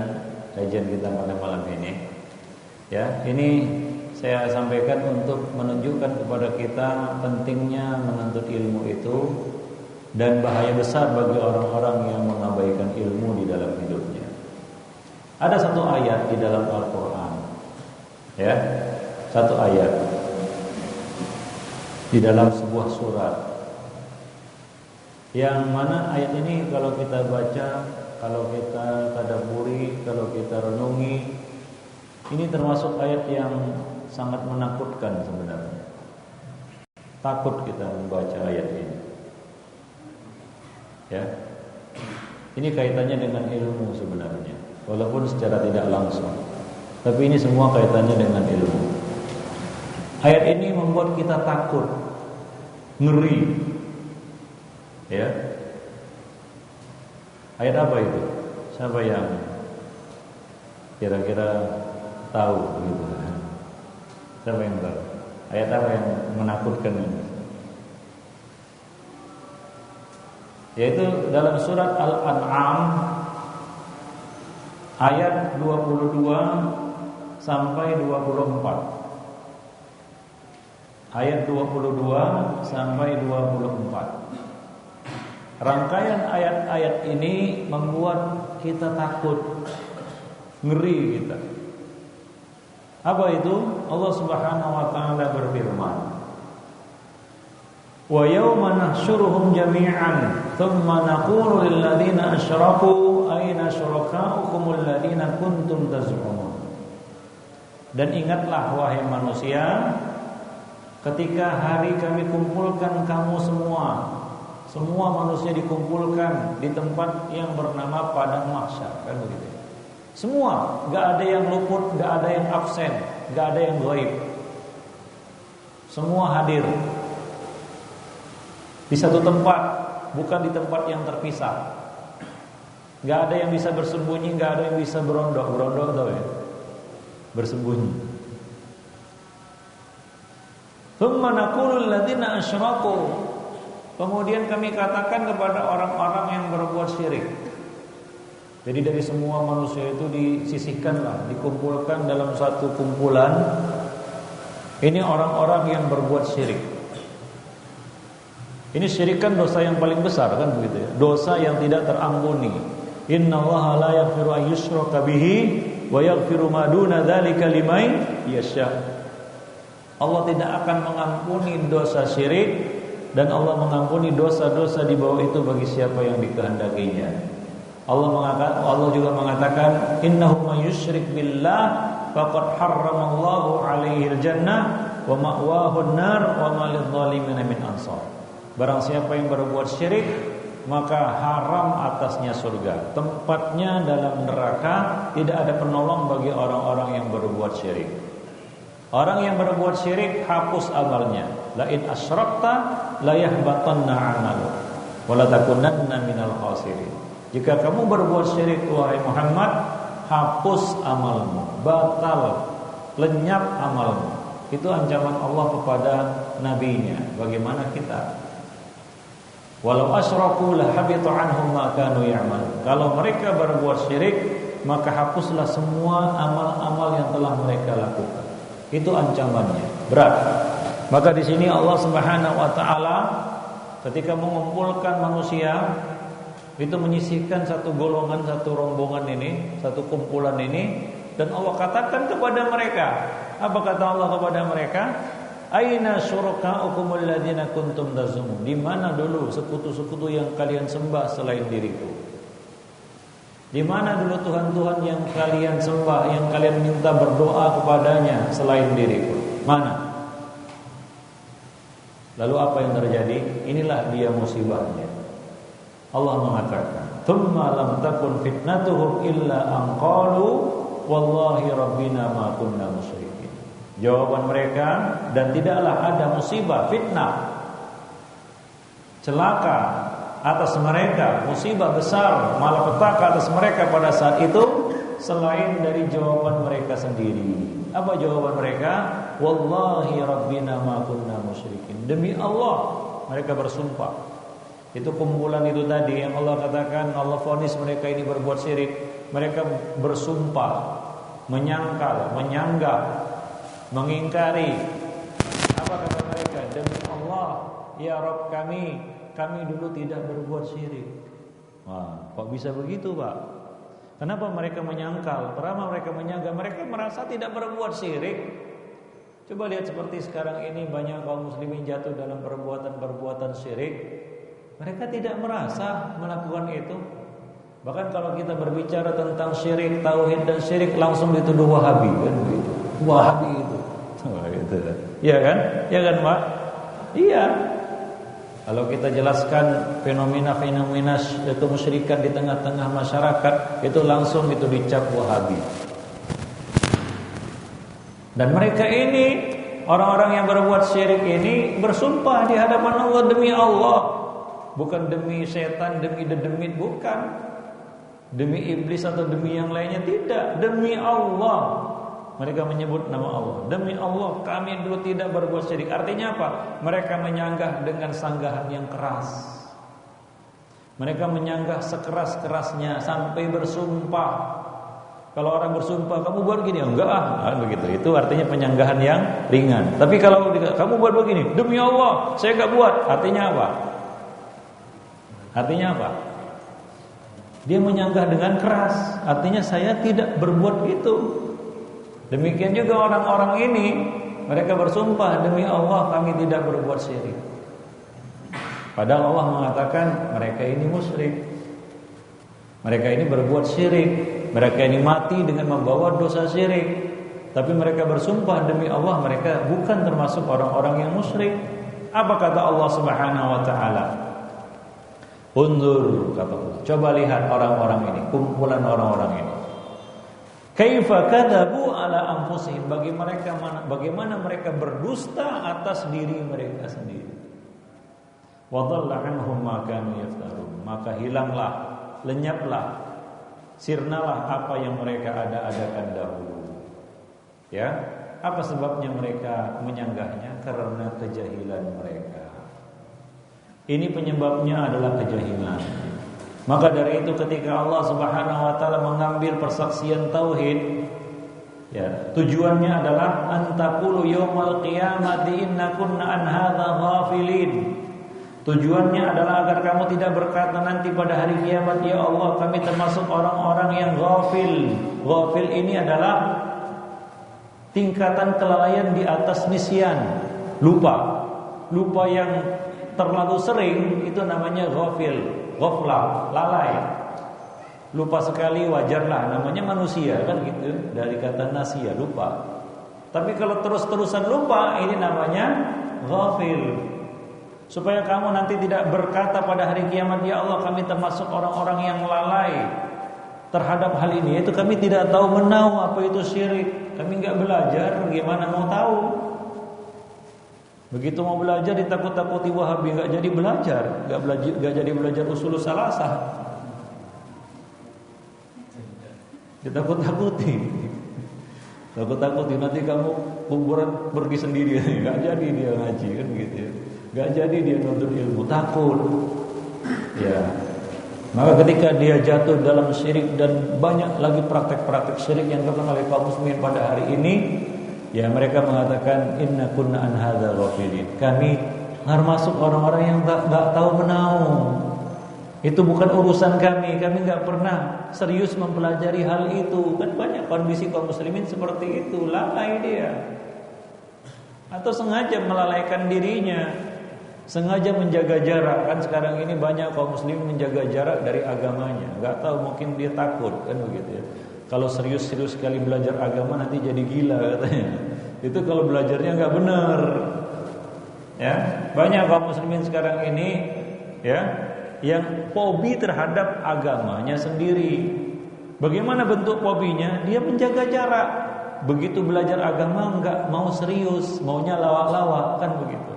kajian kita pada malam ini. Ya, ini saya sampaikan untuk menunjukkan kepada kita pentingnya menuntut ilmu itu dan bahaya besar bagi orang-orang yang mengabaikan ilmu di dalam hidupnya. Ada satu ayat di dalam Al-Quran, ya, satu ayat di dalam sebuah surat, yang mana ayat ini kalau kita baca, kalau kita tadabburi, kalau kita renungi, ini termasuk ayat yang sangat menakutkan sebenarnya. Takut kita membaca ayat ini, ya. Ini kaitannya dengan ilmu sebenarnya, walaupun secara tidak langsung, tapi ini semua kaitannya dengan ilmu. Ayat ini membuat kita takut, ngeri, ya. Ayat apa itu? Siapa yang kira-kira tahu gitu? Siapa yang tahu? Ayat apa yang menakutkan ini? Yaitu dalam surat Al-An'am ayat 22 sampai 24. Ayat 22 sampai 24. Rangkaian ayat-ayat ini membuat kita takut, ngeri kita. Apa itu? Allah Subhanahu wa taala berfirman, "Wa yauma nahsyuruhum jami'an, tsumma naqulu lil ladzina asyraku aina syurakaukum alladzina kuntum taz'umun." Dan ingatlah wahai manusia, ketika hari kami kumpulkan kamu semua manusia dikumpulkan di tempat yang bernama padang mahsyar, kan begitu. Semua, enggak ada yang luput, enggak ada yang absen, enggak ada yang ghaib. Semua hadir di satu tempat, bukan di tempat yang terpisah. Enggak ada yang bisa bersembunyi, enggak ada yang bisa berondok tahu ya? Bersembunyi. Tsumma naqulu alladziina asyraku. Kemudian kami katakan kepada orang-orang yang berbuat syirik. Jadi dari semua manusia itu disisihkanlah, dikumpulkan dalam satu kumpulan. Ini orang-orang yang berbuat syirik. Ini syirik kan dosa yang paling besar, kan begitu ya? Dosa yang tidak terampuni. Innallaha la yaghfiru an yushraka bihi wa yaghfiru ma duna dzalika liman yasha. Allah tidak akan mengampuni dosa syirik, dan Allah mengampuni dosa-dosa di bawah itu bagi siapa yang dikehendakinya. Allah juga mengatakan, innahu may yusyrik billah faqad harramallahu alaihi al-jannah wa ma'wahu an-nar wa ma lidh-dhalimin min ansar. Barang siapa yang berbuat syirik, maka haram atasnya surga, tempatnya dalam neraka, tidak ada penolong bagi orang-orang yang berbuat syirik. Orang yang berbuat syirik hapus amalnya. La in asyrakta la yahbatanna 'amalu wa la takunanna minal khasirin. Jika kamu berbuat syirik wahai Muhammad, hapus amalmu, batal, lenyap amalmu. Itu ancaman Allah kepada nabinya. Bagaimana kita? Walau asyraku la habita anhum ma kanu ya'malun. Kalau mereka berbuat syirik, maka hapuslah semua amal-amal yang telah mereka lakukan. Itu ancamannya, berat. Maka di sini Allah Subhanahu wa taala ketika mengumpulkan manusia itu menyisihkan satu golongan, satu rombongan ini, satu kumpulan ini, dan Allah katakan kepada mereka, apa kata Allah kepada mereka? Aina syurakaukum alladzina kuntum tazumun? Di mana dulu sekutu-sekutu yang kalian sembah selain diriku? Di mana dulu Tuhan-Tuhan yang kalian sembah, yang kalian minta berdoa kepadanya selain diriku? Mana? Lalu apa yang terjadi? Inilah dia musibahnya. Allah mengatakan, "Tsumma lam takun fitnatuhum illa an qalu wallahi rabbina ma kunna musyrikin." Jawaban mereka, dan tidaklah ada musibah, fitnah, celaka atas mereka, musibah besar, malapetaka atas mereka pada saat itu selain dari jawaban mereka sendiri. Apa jawaban mereka? Wallahi rabbina ma kunna musyrikin. Demi Allah mereka bersumpah. Itu kumpulan itu tadi yang Allah katakan, Allah vonis mereka ini berbuat syirik. Mereka bersumpah, menyangkal, menyanggah, mengingkari. Apa kata mereka? Demi Allah, ya Rabb kami dulu tidak berbuat syirik. Wah, kok bisa begitu, Pak? Kenapa mereka menyangkal? Pertama mereka menyanggah, mereka merasa tidak berbuat syirik. Coba lihat seperti sekarang ini banyak kaum muslimin jatuh dalam perbuatan syirik. Mereka tidak merasa melakukan itu. Bahkan kalau kita berbicara tentang syirik, tauhid dan syirik, langsung dituduh Wahabi, kan begitu. Wahabi itu. Oh, itu. Iya kan? Iya kan, Pak? Iya. Kalau kita jelaskan fenomena-fenomena kemusyrikan di tengah-tengah masyarakat, itu langsung itu dicap Wahabi. Dan mereka ini, orang-orang yang berbuat syirik ini bersumpah di hadapan Allah demi Allah, bukan demi setan, demi dedemit, bukan. Demi iblis atau demi yang lainnya, tidak, demi Allah. Mereka menyebut nama Allah. Demi Allah kami dulu tidak berbuat syirik. Artinya apa? Mereka menyanggah dengan sanggahan yang keras. Mereka menyanggah sekeras-kerasnya sampai bersumpah. Kalau orang bersumpah, kamu buat gini, enggak begitu. Itu artinya penyanggahan yang ringan. Tapi kalau kamu buat begini, demi Allah saya enggak buat. Artinya apa? Artinya apa? Dia menyanggah dengan keras. Artinya saya tidak berbuat itu. Demikian juga orang-orang ini, mereka bersumpah demi Allah kami tidak berbuat syirik. Padahal Allah mengatakan mereka ini musyrik. Mereka ini berbuat syirik. Mereka ini mati dengan membawa dosa syirik. Tapi mereka bersumpah demi Allah mereka bukan termasuk orang-orang yang musyrik. Apa kata Allah Subhanahu wa taala? Unzur, kata Allah. Coba lihat orang-orang ini, kumpulan orang-orang ini. Kaifa kadzabu ala anfusihim, bagaimana mereka berdusta atas diri mereka sendiri. Wa dhalla anhum ma kanu yaftarun, maka hilanglah, lenyaplah, sirnalah apa yang mereka ada-adakan dahulu. Ya, apa sebabnya mereka menyanggahnya? Karena kejahilan mereka. Ini penyebabnya adalah kejahilan. Maka dari itu ketika Allah Subhanahu wa taala mengambil persaksian tauhid, ya, tujuannya adalah antaqulu yaumal qiyamati inna kunna an hadza ghafilin. Tujuannya adalah agar kamu tidak berkata nanti pada hari kiamat, ya Allah kami termasuk orang-orang yang ghafil. Ghafil ini adalah tingkatan kelalaian di atas nisyan, lupa. Lupa yang terlalu sering itu namanya ghafil, ghaflah, lalai. Lupa sekali wajarlah, namanya manusia kan gitu, dari kata nasiya, lupa. Tapi kalau terus-terusan lupa, ini namanya ghafil. Supaya kamu nanti tidak berkata pada hari kiamat, ya Allah kami termasuk orang-orang yang lalai terhadap hal ini. Itu kami tidak tahu menahu apa itu syirik. Kami enggak belajar, gimana mau tahu? Begitu mau belajar ditakut-takuti Wahabi, enggak jadi belajar, enggak jadi belajar usul salasah. Ditakut-takuti. Takut-takut nanti kamu kuburan pergi sendiri, nggak jadi dia ngaji kan gitu ya, nggak jadi dia nuntut ilmu, takut. Ya, maka ketika dia jatuh dalam syirik dan banyak lagi praktek-praktek syirik yang dilakukan oleh kaum muslimin pada hari ini, ya mereka mengatakan inna kunna an hadza ghafilin. Kami termasuk orang-orang yang nggak tahu menahu. Itu bukan urusan kami nggak pernah serius mempelajari hal itu. Kan banyak kondisi kaum muslimin seperti itu, lalai dia. Atau sengaja melalaikan dirinya, sengaja menjaga jarak. Kan sekarang ini banyak kaum muslimin menjaga jarak dari agamanya. Nggak tahu, mungkin dia takut kan begitu ya. Kalau serius-serius sekali belajar agama nanti jadi gila katanya. Itu kalau belajarnya nggak benar. Ya, banyak kaum muslimin sekarang ini ya yang fobi terhadap agamanya sendiri. Bagaimana bentuk fobinya? Dia menjaga jarak. Begitu belajar agama nggak mau serius, maunya lawak-lawak kan begitu.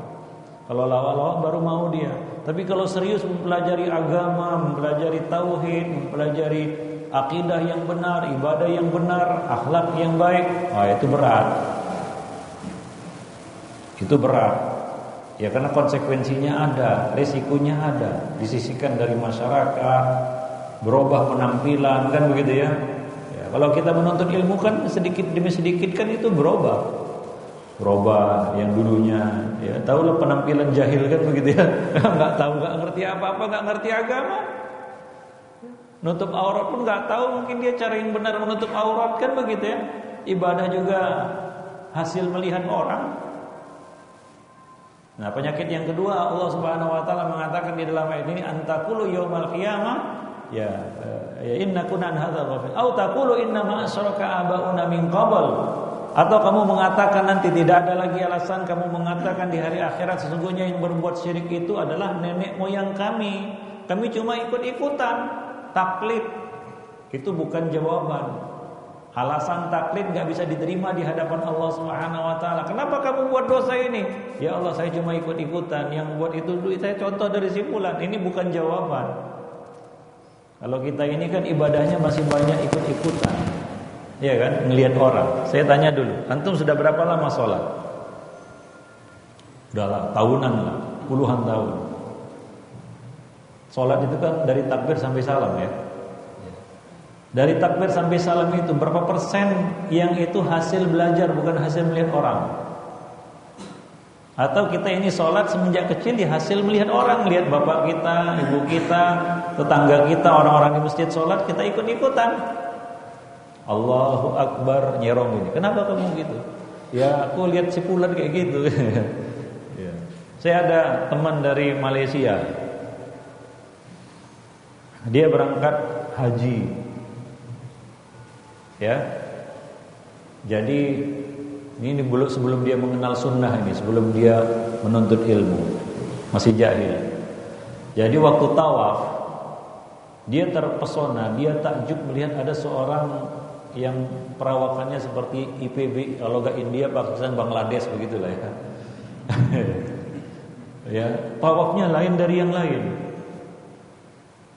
Kalau lawak-lawak baru mau dia. Tapi kalau serius mempelajari agama, mempelajari tauhid, mempelajari akidah yang benar, ibadah yang benar, akhlak yang baik, itu berat. Itu berat. Ya karena konsekuensinya ada, resikonya ada, disisihkan dari masyarakat, berubah penampilan kan begitu ya. Ya kalau kita menuntut ilmu kan sedikit demi sedikit kan itu berubah yang dulunya ya tahulah penampilan jahil kan begitu ya. Nggak tahu, nggak ngerti apa-apa, nggak ngerti agama. Nutup aurat pun nggak tahu, mungkin dia cara yang benar menutup aurat kan begitu ya. Ibadah juga hasil melihat orang. Nah, penyakit yang kedua Allah Subhanahu wa taala mengatakan di dalam ayat ini antaqulu yaumal qiyamah ya inna kunna an hadzal ghafil au taqulu inna ma asyraka abauna min qabl, atau kamu mengatakan nanti tidak ada lagi alasan kamu mengatakan di hari akhirat sesungguhnya yang berbuat syirik itu adalah nenek moyang kami cuma ikut-ikutan taklid. Itu bukan jawaban. Alasan taklid nggak bisa diterima di hadapan Allah Subhanahu wa taala. Kenapa kamu buat dosa ini? Ya Allah, saya cuma ikut-ikutan. Yang buat itu dulu saya contoh dari simpulan. Ini bukan jawaban. Kalau kita ini kan ibadahnya masih banyak ikut-ikutan. Iya kan? Ngelihat orang. Saya tanya dulu, antum sudah berapa lama sholat? Udah lah, tahunan lah, puluhan tahun. Sholat itu kan dari takbir sampai salam ya. Dari takbir sampai salam itu berapa persen yang itu hasil belajar bukan hasil melihat orang? Atau kita ini sholat semenjak kecil ya hasil melihat orang, melihat bapak kita, ibu kita, tetangga kita, orang-orang di masjid sholat kita ikut-ikutan. Allahu Akbar nyerong ini. Kenapa kamu gitu? Ya aku lihat si Fulan kayak gitu. Ya. Saya ada teman dari Malaysia. Dia berangkat haji. Ya, jadi ini sebelum dia mengenal sunnah ini, sebelum dia menuntut ilmu, masih jahil. Jadi waktu tawaf, dia terpesona, dia takjub melihat ada seorang yang perawakannya seperti IPB, kalau nggak India, Pakistan, Bangladesh begitulah ya. Ya, tawafnya lain dari yang lain.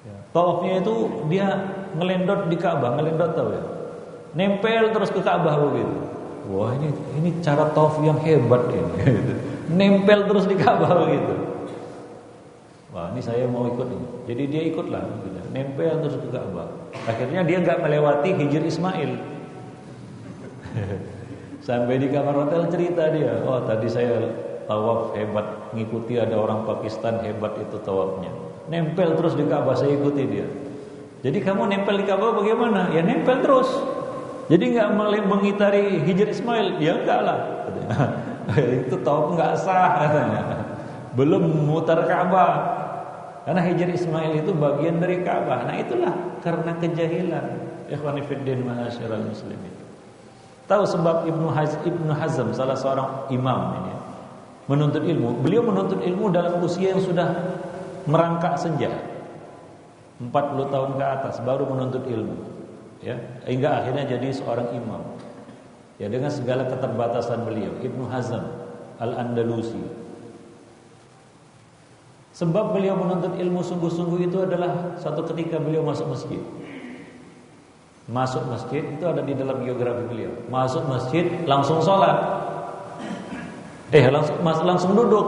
Ya, tawafnya itu dia ngelendot di Ka'bah, ngelendot tahu ya. Nempel terus ke Ka'bah begitu. Wah ini cara tawaf yang hebat ini. Nempel terus di Ka'bah begitu. Wah ini saya mau ikut ini. Jadi dia ikutlah. Gitu. Nempel terus ke Ka'bah. Akhirnya dia nggak melewati Hijr Ismail. Sampai di kamar hotel cerita dia. Oh tadi saya tawaf hebat, ngikuti ada orang Pakistan hebat itu tawafnya. Nempel terus di Ka'bah, saya ikuti dia. Jadi kamu nempel di Ka'bah bagaimana? Ya nempel terus. Jadi nggak mengitari Hijr Ismail, ya enggak lah. Itu tawaf nggak sah katanya. Belum mutar Ka'bah. Karena Hijr Ismail itu bagian dari Ka'bah. Nah itulah karena kejahilan. Ikhwani fiddin ma'asyiral muslimin. Tahu sebab Ibnu Hazm salah seorang imam ini menuntut ilmu. Beliau menuntut ilmu dalam usia yang sudah merangkak senja. 40 tahun ke atas baru menuntut ilmu. Ya, hingga akhirnya jadi seorang imam. Ya dengan segala keterbatasan beliau, Ibnu Hazm Al-Andalusi. Sebab beliau menuntut ilmu sungguh-sungguh itu adalah suatu ketika beliau masuk masjid. Masuk masjid itu ada di dalam biografi beliau. Masuk masjid langsung sholat. Langsung duduk.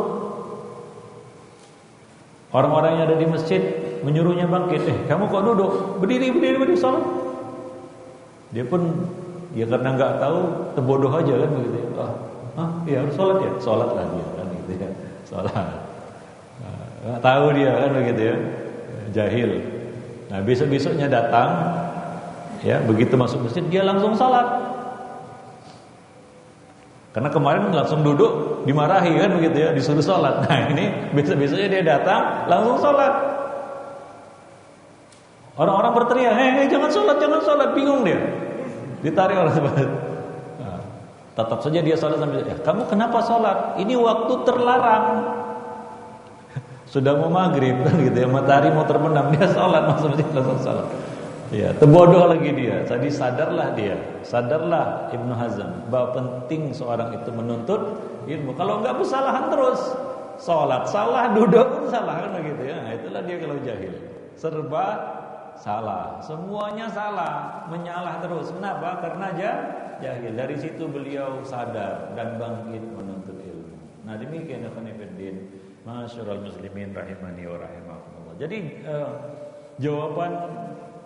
Orang-orang yang ada di masjid menyuruhnya bangkit. Kamu kok duduk? Berdiri sholat. Dia pun karena nggak tahu, terbodoh aja kan begitu ya. Iya harus sholat ya. Sholat lah dia kan gitu ya. Sholat. Nggak tahu dia kan begitu ya. Jahil. Nah besoknya datang, ya begitu masuk masjid dia langsung sholat. Karena kemarin langsung duduk dimarahi kan begitu ya, disuruh sholat. Nah ini besoknya dia datang langsung sholat. Orang-orang berteriak, jangan sholat, bingung dia. Ditarik oleh sebab. Nah, tetap saja dia sholat sambil, kamu kenapa sholat? Ini waktu terlarang. Sudah mau maghrib kan gitu ya, matahari mau terbenam, dia sholat, masuk masjid langsung sholat. Ya, terbodoh lagi dia. Jadi sadarlah Ibnu Hazm bahwa penting seorang itu menuntut ilmu. Kalau enggak kesalahan terus, sholat salah, duduk pun salah kan begitu ya. Nah, itulah dia kalau jahil. Serba salah, semuanya salah, menyalah terus. Kenapa? Karena jahil. Dari situ beliau sadar dan bangkit menuntut ilmu. Nah, demikian ya khonifuddin, masyarul muslimin rahimani wa rahimakumullah. Jadi jawaban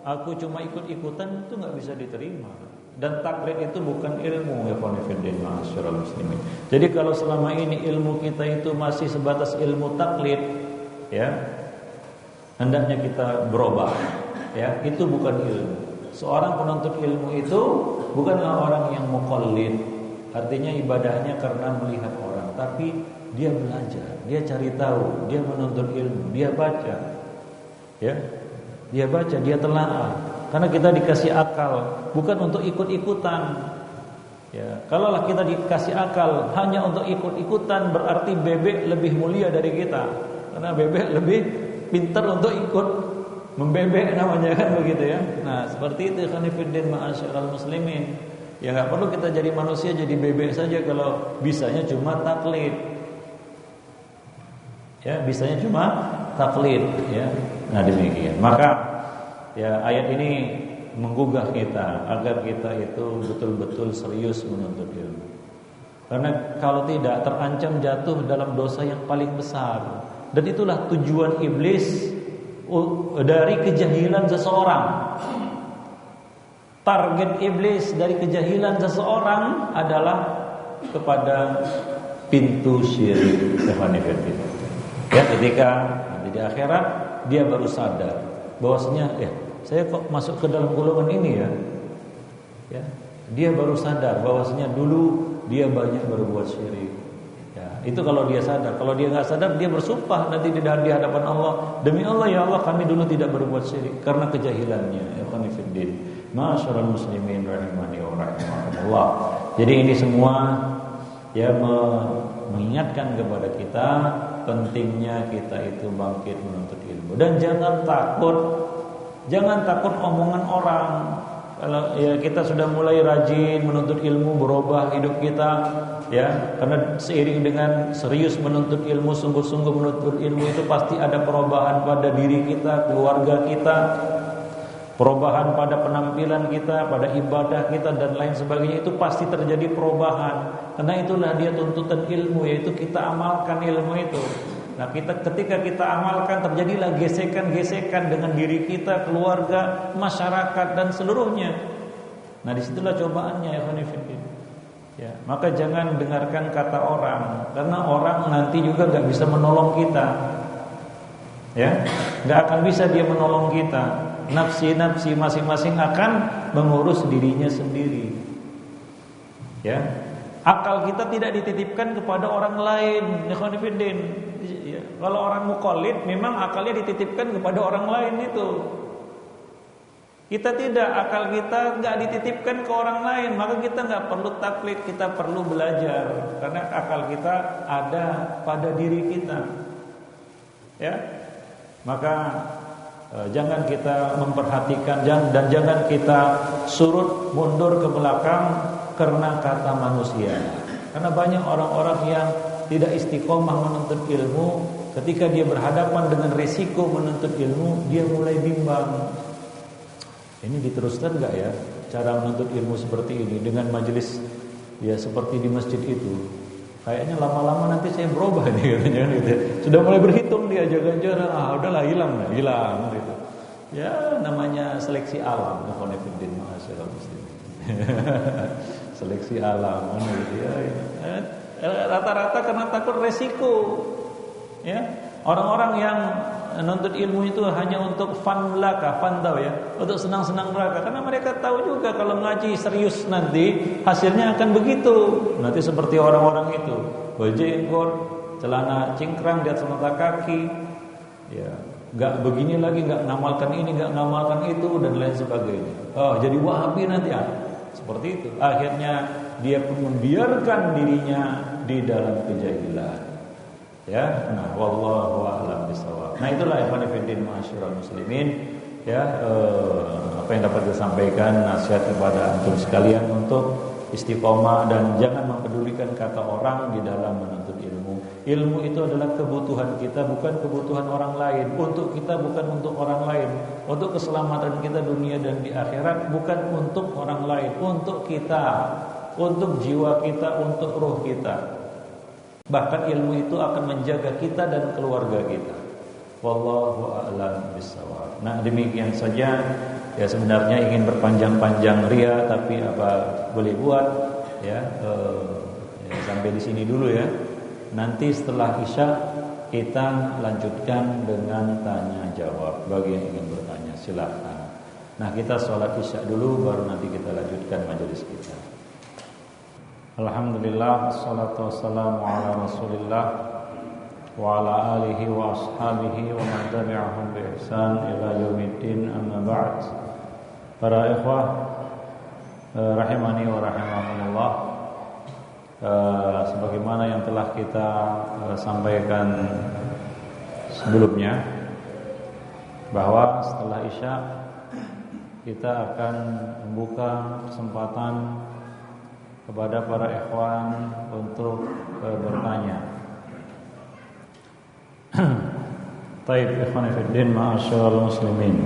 aku cuma ikut-ikutan itu nggak bisa diterima. Dan taklid itu bukan ilmu ya khonifuddin, masyarul muslimin. Jadi kalau selama ini ilmu kita itu masih sebatas ilmu taklid, ya hendaknya kita berubah. Ya, itu bukan ilmu. Seorang penuntut ilmu itu bukanlah orang yang muqallid. Artinya ibadahnya karena melihat orang, tapi dia belajar, dia cari tahu, dia menuntut ilmu, dia baca. Ya. Dia baca, dia telaah. Karena kita dikasih akal, bukan untuk ikut-ikutan. Ya, kalaulah kita dikasih akal hanya untuk ikut-ikutan, berarti bebek lebih mulia dari kita. Karena bebek lebih pintar untuk ikut membebek namanya kan begitu ya. Nah, seperti itu khonifuddin ma'asyiral muslimin. Ya enggak perlu kita jadi manusia jadi bebek saja kalau bisanya cuma taklid. Ya, bisanya cuma taklid ya. Nah, demikian. Maka ya ayat ini menggugah kita agar kita itu betul-betul serius menuntut ilmu. Karena kalau tidak terancam jatuh dalam dosa yang paling besar. Dan itulah tujuan iblis dari kejahilan seseorang. Target iblis dari kejahilan seseorang adalah kepada pintu syirik. Ya, ketika nanti di akhirat dia baru sadar bahwasanya saya kok masuk ke dalam golongan ini ya. Ya, dia baru sadar bahwasanya dulu dia banyak berbuat syirik. Itu kalau dia sadar. Kalau dia nggak sadar, dia bersumpah nanti di hadapan Allah, demi Allah ya Allah kami dulu tidak berbuat syirik karena kejahilannya. Ya khonifuddin, masyarul muslimin rahimani wa rahimakumullah. Jadi ini semua ya mengingatkan kepada kita pentingnya kita itu bangkit menuntut ilmu. Dan jangan takut omongan orang. Kalau ya kita sudah mulai rajin menuntut ilmu, berubah hidup kita, ya karena seiring dengan serius menuntut ilmu, sungguh-sungguh menuntut ilmu itu pasti ada perubahan pada diri kita, keluarga kita, perubahan pada penampilan kita, pada ibadah kita dan lain sebagainya. Itu pasti terjadi perubahan. Karena itulah dia tuntutan ilmu, yaitu kita amalkan ilmu itu. Nah, ketika kita amalkan terjadilah gesekan-gesekan dengan diri kita, keluarga, masyarakat dan seluruhnya. Nah, disitulah cobaannya ya khonifuddin. Ya, maka jangan dengarkan kata orang, karena orang nanti juga nggak bisa menolong kita. Ya, nggak akan bisa dia menolong kita. Nafsi masing-masing akan mengurus dirinya sendiri. Ya, akal kita tidak dititipkan kepada orang lain ya khonifuddin. Ya, kalau orang muqallid memang akalnya dititipkan kepada orang lain itu. Kita tidak, akal kita nggak dititipkan ke orang lain, maka kita nggak perlu taklid, kita perlu belajar karena akal kita ada pada diri kita. Ya, maka jangan kita memperhatikan dan jangan kita surut mundur ke belakang karena kata manusia. Karena banyak orang-orang yang tidak istiqomah menuntut ilmu, ketika dia berhadapan dengan risiko menuntut ilmu, dia mulai bimbang. Ini diteruskan nggak ya cara menuntut ilmu seperti ini dengan majelis ya seperti di masjid itu? Kayaknya lama-lama nanti saya berubah nih katanya gitu. Sudah mulai berhitung dia jaga-jaga, udahlah hilang gitu. Ya namanya seleksi alam, Khonifuddin ma'asyiral muslimin. Seleksi alam gitu ya. Rata-rata karena takut resiko. Ya, orang-orang yang menuntut ilmu itu hanya untuk fun tahu ya, untuk senang-senang belaka. Karena mereka tahu juga kalau ngaji serius nanti hasilnya akan begitu. Nanti seperti orang-orang itu, berjenggot, celana cingkrang di atas mata kaki, ya, nggak begini lagi, nggak ngamalkan ini, nggak ngamalkan itu dan lain sebagainya. Oh, jadi wahabi nanti ya, seperti itu. Akhirnya dia pun membiarkan dirinya di dalam kejahilan. Ya, nah wallahu a'lam bishawab. Nah itulah ikhwan fillah ma'asyiral muslimin ya, apa yang dapat disampaikan nasihat kepada antum sekalian untuk istiqomah dan jangan mempedulikan kata orang di dalam menuntut ilmu. Ilmu itu adalah kebutuhan kita, bukan kebutuhan orang lain. Untuk kita, bukan untuk orang lain. Untuk keselamatan kita dunia dan di akhirat, bukan untuk orang lain, untuk kita, untuk jiwa kita, untuk ruh kita. Bahkan ilmu itu akan menjaga kita dan keluarga kita. Wallahu a'lam bishawab. Nah, demikian saja. Ya sebenarnya ingin berpanjang-panjang ria, tapi apa boleh buat ya, sampai di sini dulu ya. Nanti setelah Isya kita lanjutkan dengan tanya jawab. Bagi yang ingin bertanya silakan. Nah, kita sholat Isya dulu baru nanti kita lanjutkan majelis kita. Alhamdulillah, wassalatu wassalamu ala Rasulillah wa ala alihi wa ashabihi wa man tabi'ahum bi ihsan ila yaumiddin, amma ba'd. Para ikhwah rahimani wa rahimakumullah, sebagaimana yang telah kita sampaikan sebelumnya, bahwa setelah Isya kita akan membuka kesempatan kepada para ikhwan untuk bertanya. Taib ikhwan fillah ma'asyiral muslimin.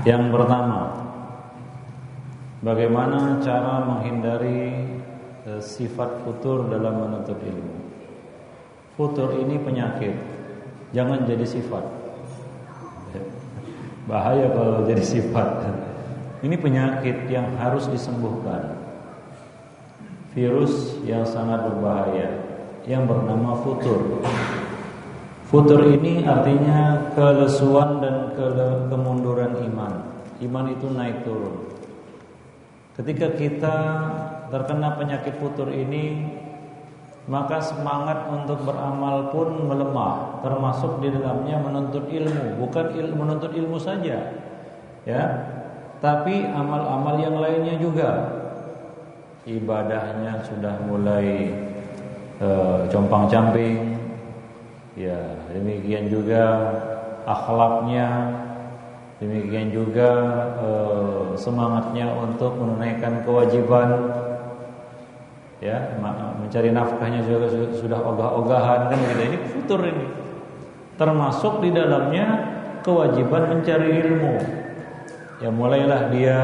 Yang pertama, bagaimana cara menghindari sifat futur dalam menuntut ilmu? Futur ini penyakit, jangan jadi sifat. Bahaya kalau jadi sifat. Ini penyakit yang harus disembuhkan. Virus yang sangat berbahaya yang bernama futur. Futur ini artinya kelesuan dan kemunduran iman. Iman itu naik turun. Ketika kita terkena penyakit futur ini, maka semangat untuk beramal pun melemah, termasuk di dalamnya menuntut ilmu. Bukan menuntut ilmu saja, ya, tapi amal-amal yang lainnya juga. Ibadahnya sudah mulai compang-camping, ya, demikian juga akhlaknya, demikian juga semangatnya untuk menunaikan kewajiban, ya, mencari nafkahnya juga sudah ogah-ogahan, kan gitu. Ini futur ini, termasuk di dalamnya kewajiban mencari ilmu. Ya, mulailah dia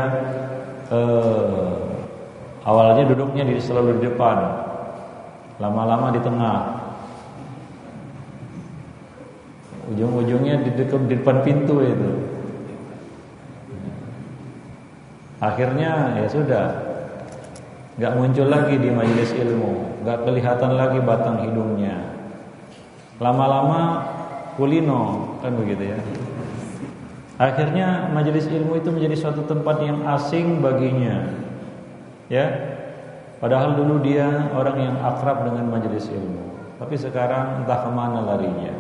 awalnya duduknya selalu di depan, lama-lama di tengah, ujung-ujungnya di depan pintu itu. Akhirnya ya sudah, nggak muncul lagi di majelis ilmu, nggak kelihatan lagi batang hidungnya. Lama-lama kulino, kan begitu ya. Akhirnya majelis ilmu itu menjadi suatu tempat yang asing baginya, ya. Padahal dulu dia orang yang akrab dengan majelis ilmu, tapi sekarang entah kemana larinya.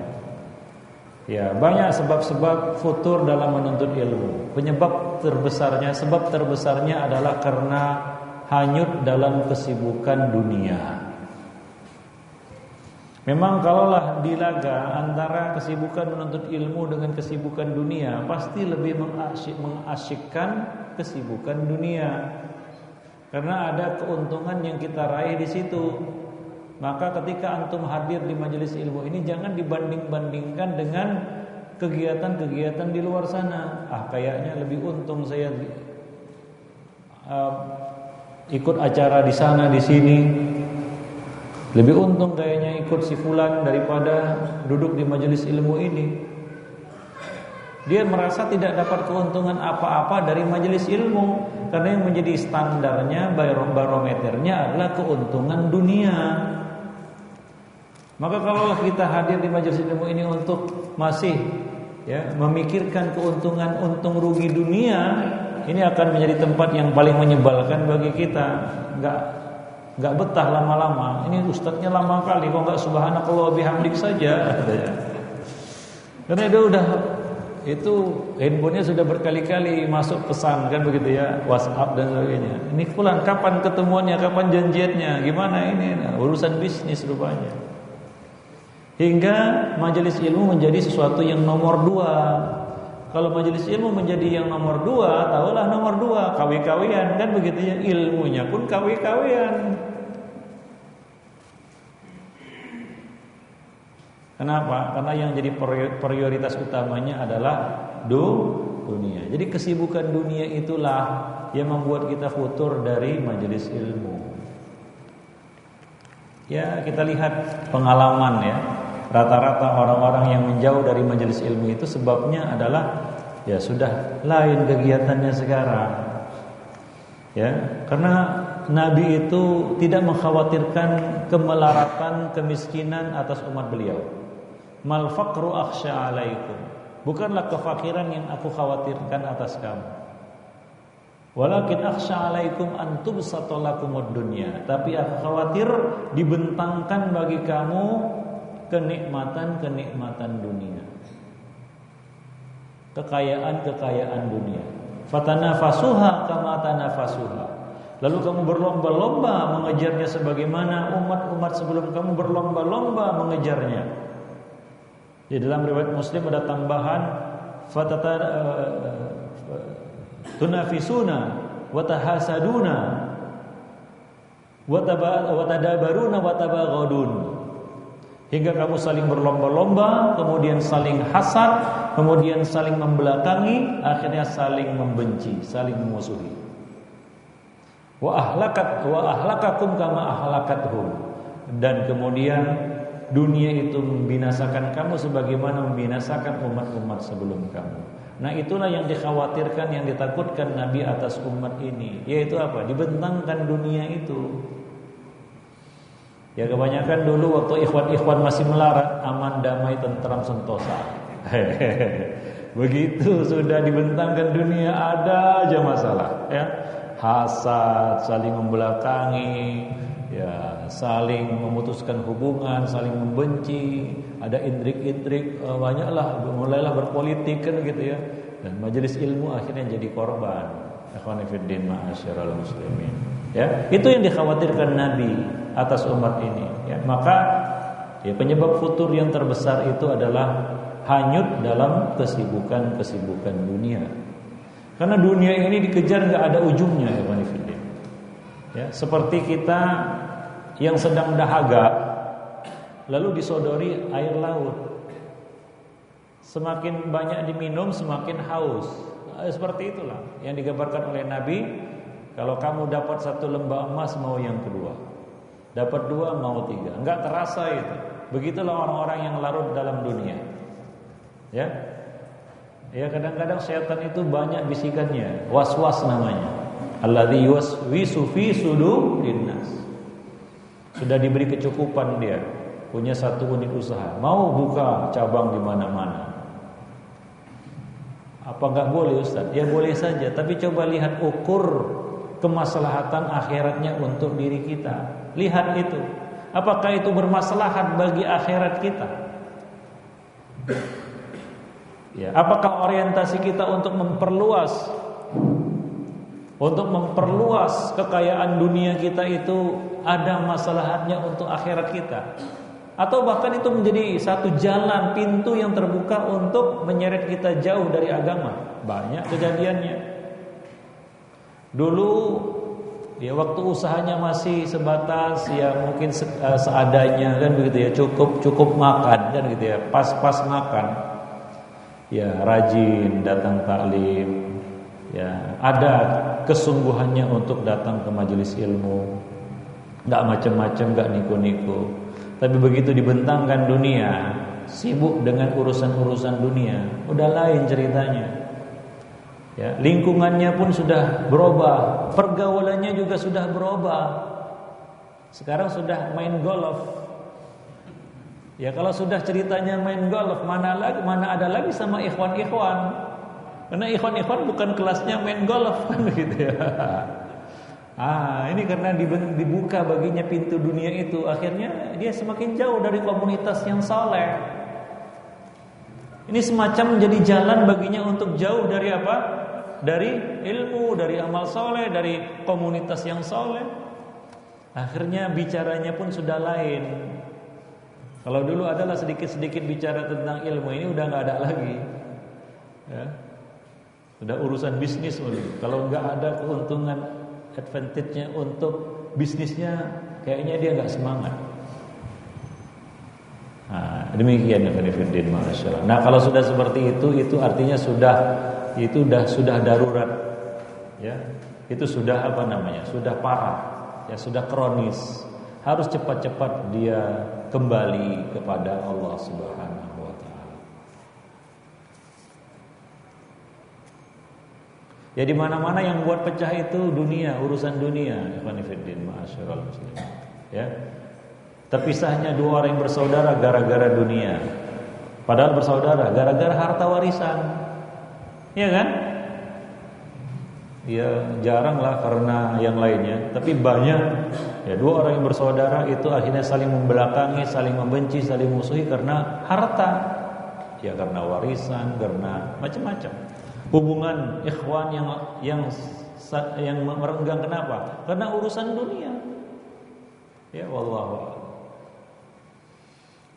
Ya, banyak sebab-sebab futur dalam menuntut ilmu. Sebab terbesarnya adalah karena hanyut dalam kesibukan dunia. Memang kalaulah dilaga antara kesibukan menuntut ilmu dengan kesibukan dunia, pasti lebih mengasyikkan kesibukan dunia. Karena ada keuntungan yang kita raih di situ. Maka ketika antum hadir di majelis ilmu ini, jangan dibanding-bandingkan dengan kegiatan-kegiatan di luar sana. Kayaknya lebih untung saya ikut acara di sana di sini. Lebih untung kayaknya ikut si fulan daripada duduk di majelis ilmu ini. Dia merasa tidak dapat keuntungan apa-apa dari majelis ilmu, karena yang menjadi standarnya, barometernya adalah keuntungan dunia. Maka kalau kita hadir di majelis ilmu ini untuk masih memikirkan keuntungan untung rugi dunia, ini akan menjadi tempat yang paling menyebalkan bagi kita. Enggak betah lama-lama. Ini ustadznya lama kali, kok enggak subhanakallah bihamdik saja. Karena itu handphonenya sudah berkali-kali masuk pesan kan begitu ya, WhatsApp dan sebagainya. Ini fulan kapan ketemuannya, kapan janjiannya, gimana ini? Urusan bisnis rupanya. Hingga majelis ilmu menjadi sesuatu yang nomor 2. Kalau majelis ilmu menjadi yang nomor 2, tahulah nomor 2 kawi-kawian kan begitu ya, ilmunya pun kawi-kawian. Kenapa? Karena yang jadi prioritas utamanya adalah dunia. Jadi kesibukan dunia itulah yang membuat kita futur dari majelis ilmu. Ya, kita lihat pengalaman ya. Rata-rata orang-orang yang menjauh dari majelis ilmu itu sebabnya adalah ya sudah lain kegiatannya sekarang. Ya, karena Nabi itu tidak mengkhawatirkan kemelaratan, kemiskinan atas umat beliau. Mal faqru akhsha alaikum. Bukanlah kefakiran yang aku khawatirkan atas kamu. Walakin akhsha alaikum an tubsata lakumud dunya. Tapi aku khawatir dibentangkan bagi kamu kenikmatan-kenikmatan dunia. Kekayaan-kekayaan dunia. Fatanafasuha kama tanafasuha. Lalu kamu berlomba-lomba mengejarnya sebagaimana umat-umat sebelum kamu berlomba-lomba mengejarnya. Di dalam riwayat Muslim ada tambahan tunafisuna wa tahasaduna wa tadabaruna wa tabaghadun. Hingga kamu saling berlomba-lomba, kemudian saling hasad, kemudian saling membelakangi, akhirnya saling membenci, saling memusuhi. Wa ahlakakum kama ahlakathum. Dan kemudian dunia itu membinasakan kamu sebagaimana membinasakan umat-umat sebelum kamu. Nah, itulah yang dikhawatirkan, yang ditakutkan Nabi atas umat ini. Yaitu apa? Dibentangkan dunia itu. Ya, kebanyakan dulu waktu ikhwan-ikhwan masih melarat, aman, damai, tentram, sentosa. Begitu sudah dibentangkan dunia, ada aja masalah, ya. Hasad, saling membelakangi, ya, saling memutuskan hubungan, saling membenci, ada intrik-intrik, banyaklah, mulailah berpolitik kan gitu ya. Dan majelis ilmu akhirnya jadi korban. Ikhwan fillah ma'asyiral muslimin. Ya, itu yang dikhawatirkan Nabi atas umat ini. Ya, maka ya, penyebab futur yang terbesar itu adalah hanyut dalam kesibukan-kesibukan dunia. Karena dunia ini dikejar nggak ada ujungnya, ikhwan fillah. Ya, seperti kita yang sedang dahaga lalu disodori air laut. Semakin banyak diminum semakin haus. Seperti itulah yang digambarkan oleh Nabi. Kalau kamu dapat 1 lembah emas, mau yang kedua. Dapat 2, mau 3. Enggak terasa itu. Begitulah orang-orang yang larut dalam dunia. Ya. Ya, kadang-kadang setan itu banyak bisikannya, was-was namanya. Alladzi yuwaswisu fi sudurin nas. Sudah diberi kecukupan dia, punya 1 unit usaha, mau buka cabang di mana-mana. Apa enggak boleh, Ustaz? Ya boleh saja, tapi coba lihat ukur kemaslahatan akhiratnya untuk diri kita. Lihat itu. Apakah itu bermaslahat bagi akhirat kita? Ya, apakah orientasi kita untuk memperluas kekayaan dunia kita itu ada maslahatnya untuk akhirat kita? Atau bahkan itu menjadi satu jalan, pintu yang terbuka untuk menyeret kita jauh dari agama? Banyak kejadiannya. Dulu ya, waktu usahanya masih sebatas ya mungkin seadanya kan begitu ya, cukup makan kan gitu ya, pas-pas makan. ya rajin datang taklim, ya ada kesungguhannya untuk datang ke majelis ilmu, nggak macam-macam, nggak niku-niku. Tapi begitu dibentangkan dunia, sibuk dengan urusan-urusan dunia, udah lain ceritanya. Ya, lingkungannya pun sudah berubah, pergaulannya juga sudah berubah. Sekarang sudah main golf. Ya kalau sudah ceritanya main golf, mana ada lagi sama ikhwan-ikhwan? Karena ikhwan-ikhwan bukan kelasnya main golf kan gitu ya. Ini karena dibuka baginya pintu dunia itu, akhirnya dia semakin jauh dari komunitas yang saleh. Ini semacam menjadi jalan baginya untuk jauh dari apa? Dari ilmu, dari amal soleh, dari komunitas yang soleh. Akhirnya bicaranya pun sudah lain. Kalau dulu adalah sedikit-sedikit bicara tentang ilmu, ini udah nggak ada lagi. Ya. Udah urusan bisnis. Kalau nggak ada keuntungan, advantage-nya untuk bisnisnya, kayaknya dia nggak semangat. Demikian ya Fiddin, masyaallah. Nah kalau sudah seperti itu artinya sudah darurat, ya. Itu sudah sudah parah, ya sudah kronis. Harus cepat-cepat dia kembali kepada Allah Subhanahu wa taala. Ya di mana-mana yang buat pecah itu dunia, urusan dunia, ikhwan fillah, masyaallah muslimin. Ya. Terpisahnya dua orang yang bersaudara gara-gara dunia. Padahal bersaudara gara-gara harta warisan. Iya kan? Ya jarang lah karena yang lainnya, tapi banyak ya dua orang yang bersaudara itu akhirnya saling membelakangi, saling membenci, saling musuhi karena harta. Ya karena warisan, karena macam-macam. Hubungan ikhwan yang merenggang, kenapa? Karena urusan dunia. Ya wallahu a'lam.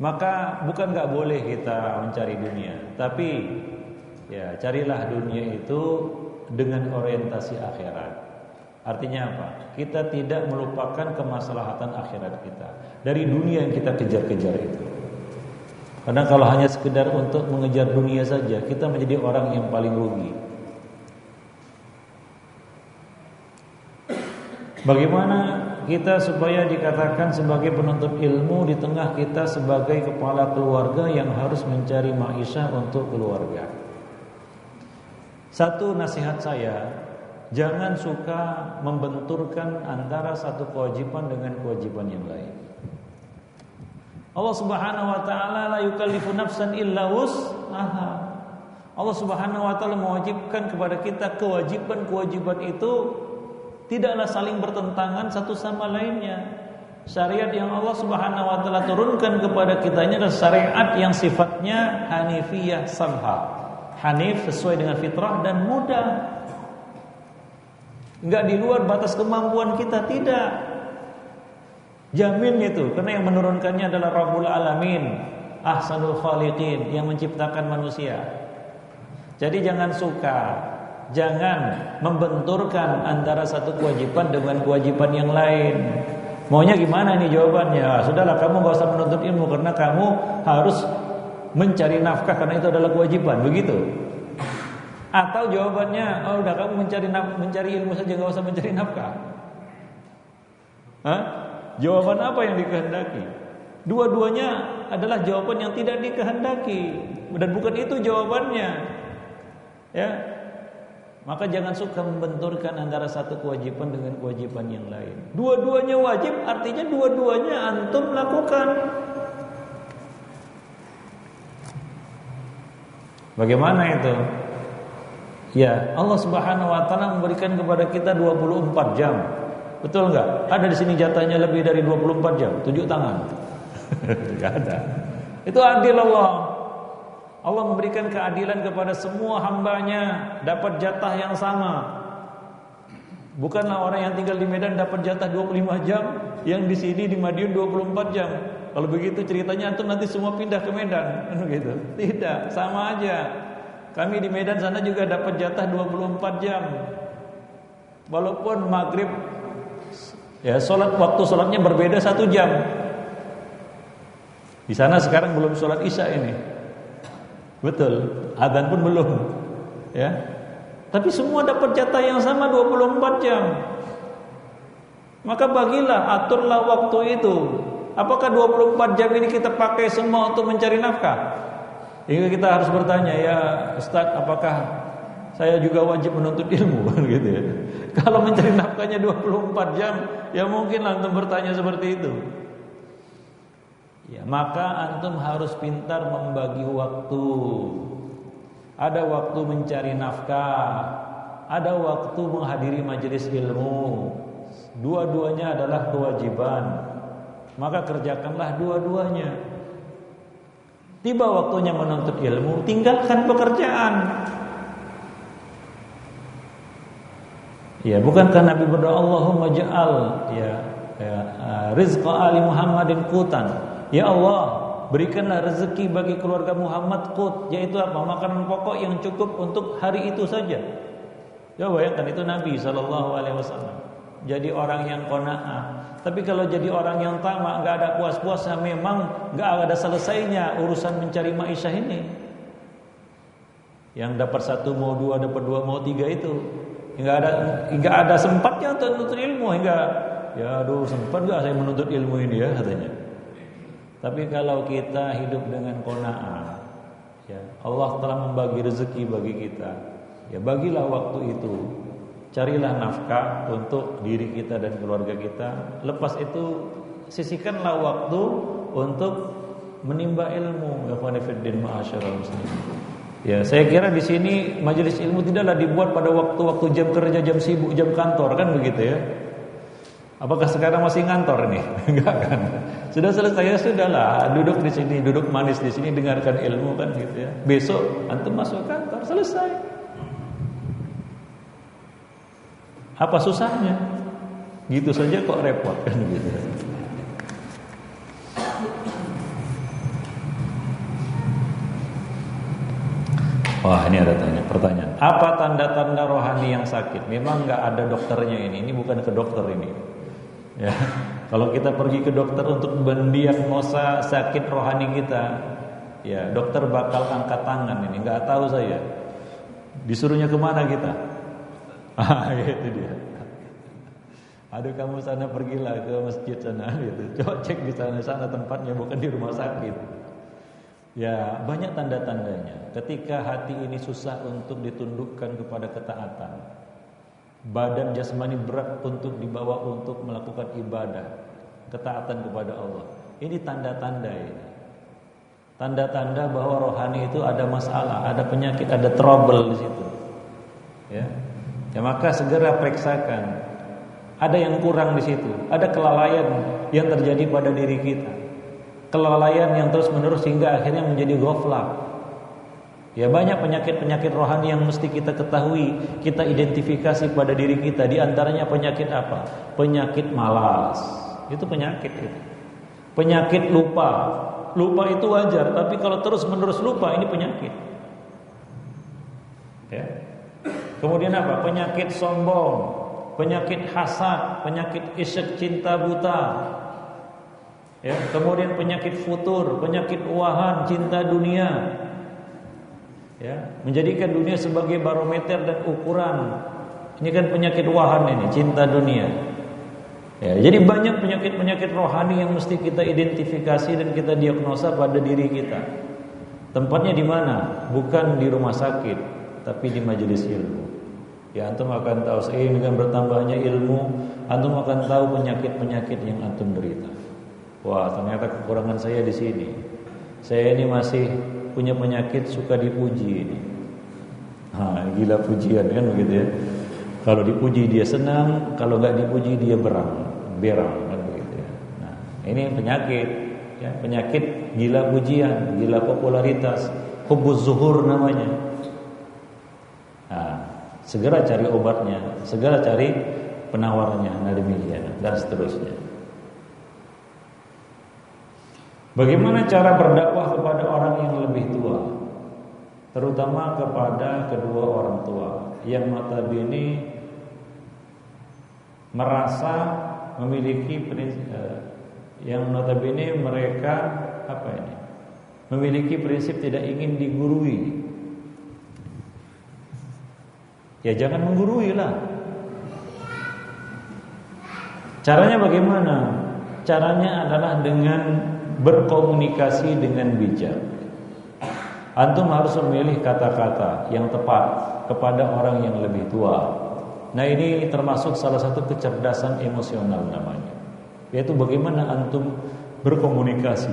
Maka bukan nggak boleh kita mencari dunia, tapi ya carilah dunia itu dengan orientasi akhirat. Artinya apa? Kita tidak melupakan kemaslahatan akhirat kita dari dunia yang kita kejar-kejar itu. Karena kalau hanya sekedar untuk mengejar dunia saja, kita menjadi orang yang paling rugi. Bagaimana kita supaya dikatakan sebagai penuntut ilmu di tengah kita sebagai kepala keluarga yang harus mencari maisha untuk keluarga? Satu nasihat saya, jangan suka membenturkan antara satu kewajiban dengan kewajiban yang lain. Allah Subhanahu wa taala la yukallifu nafsan illa wus'aha. Allah Subhanahu wa taala mewajibkan kepada kita kewajiban-kewajiban itu tidaklah saling bertentangan satu sama lainnya. Syariat yang Allah Subhanahu wa taala turunkan kepada kita ini adalah syariat yang sifatnya hanifiyah samha. Hanif sesuai dengan fitrah dan mudah. Enggak di luar batas kemampuan kita, tidak. Jamin itu, karena yang menurunkannya adalah Rabbul Alamin, Ahsanul Khaliqin, yang menciptakan manusia. Jadi jangan membenturkan antara satu kewajiban dengan kewajiban yang lain. Maunya gimana nih jawabannya? Sudahlah, kamu gak usah menuntut ilmu karena kamu harus mencari nafkah karena itu adalah kewajiban, begitu? Atau jawabannya, udah kamu mencari ilmu saja, gak usah mencari nafkah. Jawaban apa yang dikehendaki? Dua-duanya adalah jawaban yang tidak dikehendaki dan bukan itu jawabannya. Ya. Maka jangan suka membenturkan antara satu kewajiban dengan kewajiban yang lain. Dua-duanya wajib, artinya dua-duanya antum lakukan. Bagaimana itu? Ya, Allah Subhanahu wa taala memberikan kepada kita 24 jam. Betul enggak? Ada di sini jatahnya lebih dari 24 jam? Tunjuk tangan. Enggak ada. Itu adil Allah. Allah memberikan keadilan kepada semua hambanya, dapat jatah yang sama. Bukanlah orang yang tinggal di Medan dapat jatah 25 jam, yang di sini di Madiun 24 jam. Kalau begitu ceritanya antum nanti semua pindah ke Medan, gitu. Tidak, sama aja. Kami di Medan sana juga dapat jatah 24 jam. Walaupun maghrib, ya waktu sholatnya berbeda 1 jam. Di sana sekarang belum sholat isya ini. Betul, adzan pun belum. Ya. Tapi semua dapat jatah yang sama 24 jam. Maka bagilah, aturlah waktu itu. Apakah 24 jam ini kita pakai semua untuk mencari nafkah? Hingga kita harus bertanya, ya Ustaz, apakah saya juga wajib menuntut ilmu? Gitu ya. Kalau mencari nafkahnya 24 jam, ya mungkin antum bertanya seperti itu. Ya, maka antum harus pintar membagi waktu. Ada waktu mencari nafkah, ada waktu menghadiri majelis ilmu. Dua-duanya adalah kewajiban. Maka kerjakanlah dua-duanya. Tiba waktunya menuntut ilmu, tinggalkan pekerjaan. Ya, bukankah Nabi berdoa, Allahumma ja'al rizqa ali Muhammadin qutan. Ya Allah, berikanlah rezeki bagi keluarga Muhammad qut, yaitu apa? Makanan pokok yang cukup untuk hari itu saja. Ya, bayangkan itu Nabi SAW. Jadi orang yang qanaah. Tapi kalau jadi orang yang tamak, enggak ada puas-puasnya, memang enggak ada selesainya urusan mencari maisha ini. Yang dapat satu mau dua, dapat dua mau tiga itu. Enggak ada sempatnya untuk menuntut ilmu, hingga ya aduh sempat enggak saya menuntut ilmu ini ya katanya. Tapi kalau kita hidup dengan qanaah, ya Allah telah membagi rezeki bagi kita. Ya bagilah waktu itu. Carilah nafkah untuk diri kita dan keluarga kita. Lepas itu sisihkanlah waktu untuk menimba ilmu. Ya, saya kira di sini majelis ilmu tidaklah dibuat pada waktu-waktu jam kerja, jam sibuk, jam kantor, kan begitu ya? Apakah sekarang masih ngantor nih? Enggak kan? Sudah selesai ya sudahlah, duduk di sini, duduk manis di sini, dengarkan ilmu kan gitu ya. Besok antum masuk kantor, selesai. Apa susahnya? Gitu saja kok repot kan gitu. Wah, ini ada pertanyaan. Apa tanda-tanda rohani yang sakit? Memang nggak ada dokternya ini. Ini bukan ke dokter ini. Ya, kalau kita pergi ke dokter untuk mendiagnosa sakit rohani kita, ya dokter bakal angkat tangan ini. Nggak tahu saya. Disuruhnya kemana kita? Itu dia. Aduh kamu sana pergilah ke masjid sana gitu. Coba cek di sana tempatnya, bukan di rumah sakit. Ya banyak tanda-tandanya. Ketika hati ini susah untuk ditundukkan kepada ketaatan, badan jasmani berat untuk dibawa untuk melakukan ibadah, ketaatan kepada Allah. Ini tanda-tanda ini. Tanda-tanda bahwa rohani itu ada masalah, ada penyakit, ada trouble di situ. Ya. Ya maka segera periksakan. Ada yang kurang di situ, ada kelalaian yang terjadi pada diri kita. Kelalaian yang terus-menerus hingga akhirnya menjadi ghaflah. Ya banyak penyakit-penyakit rohani yang mesti kita ketahui, kita identifikasi pada diri kita. Di antaranya penyakit apa? Penyakit malas. Itu penyakit itu. Penyakit lupa. Lupa itu wajar, tapi kalau terus-menerus lupa ini penyakit. Ya. Kemudian apa? Penyakit sombong, penyakit hasad, penyakit isyq cinta buta. Ya, kemudian penyakit futur, penyakit wahan, cinta dunia. Ya, menjadikan dunia sebagai barometer dan ukuran. Ini kan penyakit wahan ini, cinta dunia. Ya, jadi banyak penyakit-penyakit rohani yang mesti kita identifikasi dan kita diagnosa pada diri kita. Tempatnya di mana? Bukan di rumah sakit, tapi di majelis ilmu. Ya antum akan tahu seiring dengan bertambahnya ilmu, antum akan tahu penyakit-penyakit yang antum derita. Wah, ternyata kekurangan saya di sini. Saya ini masih punya penyakit suka dipuji ini. Gila pujian kan begitu ya. Kalau dipuji dia senang, kalau enggak dipuji dia berang kan begitu ya. Nah, ini penyakit ya, penyakit gila pujian, gila popularitas, hubbuz zuhur namanya. Segera cari obatnya, segera cari penawarnya, nah demikian dan seterusnya. Bagaimana cara berdakwah kepada orang yang lebih tua, terutama kepada kedua orang tua yang notabene merasa memiliki yang notabene mereka memiliki prinsip tidak ingin digurui, ya jangan menggurui lah. Caranya bagaimana? Caranya adalah dengan berkomunikasi dengan bijak. Antum harus memilih kata-kata yang tepat kepada orang yang lebih tua. Nah, ini termasuk salah satu kecerdasan emosional namanya, yaitu bagaimana antum berkomunikasi.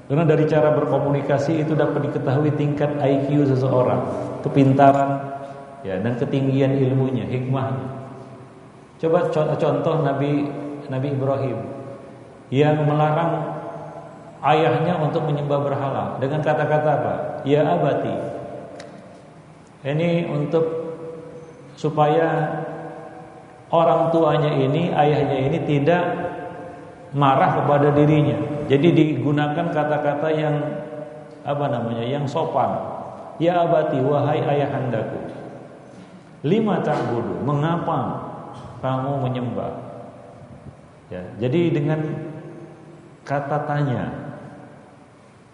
Karena dari cara berkomunikasi itu dapat diketahui tingkat IQ seseorang, kepintaran, ya, dan ketinggian ilmunya, hikmahnya. Coba contoh Nabi Ibrahim yang melarang ayahnya untuk menyembah berhala dengan kata-kata apa? Ya abati. Ini untuk supaya orang tuanya ini, ayahnya ini tidak marah kepada dirinya. Jadi digunakan kata-kata yang yang sopan. Ya abati, wahai ayahandaku. Lima ta'budu, mengapa kamu menyembah? Ya, jadi dengan kata tanya,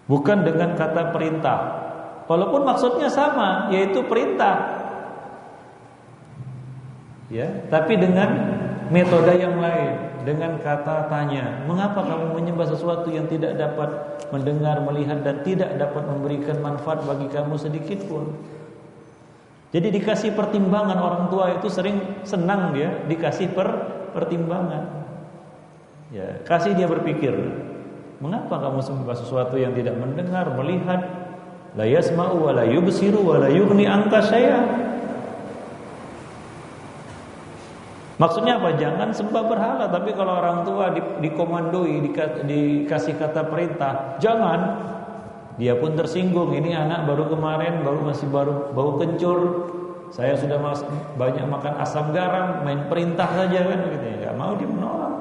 bukan dengan kata perintah. Walaupun maksudnya sama, yaitu perintah. Ya, tapi dengan metode yang lain, dengan kata tanya. Mengapa kamu menyembah sesuatu yang tidak dapat mendengar, melihat, dan tidak dapat memberikan manfaat bagi kamu sedikit pun? Jadi dikasih pertimbangan. Orang tua itu sering senang dia dikasih pertimbangan. Ya, kasih dia berpikir. Mengapa kamu menyembah sesuatu yang tidak mendengar, melihat? La yasma'u wa la yubsiru wa la yughni anka syai'a. Maksudnya apa? Jangan sembah berhala. Tapi kalau orang tua dikomandoi, dikasih kata perintah, jangan, dia pun tersinggung. Ini anak baru kemarin, masih bau kencur. Saya sudah banyak makan asam garam, main perintah saja kan gitu ya. Gak mau, dia menolak.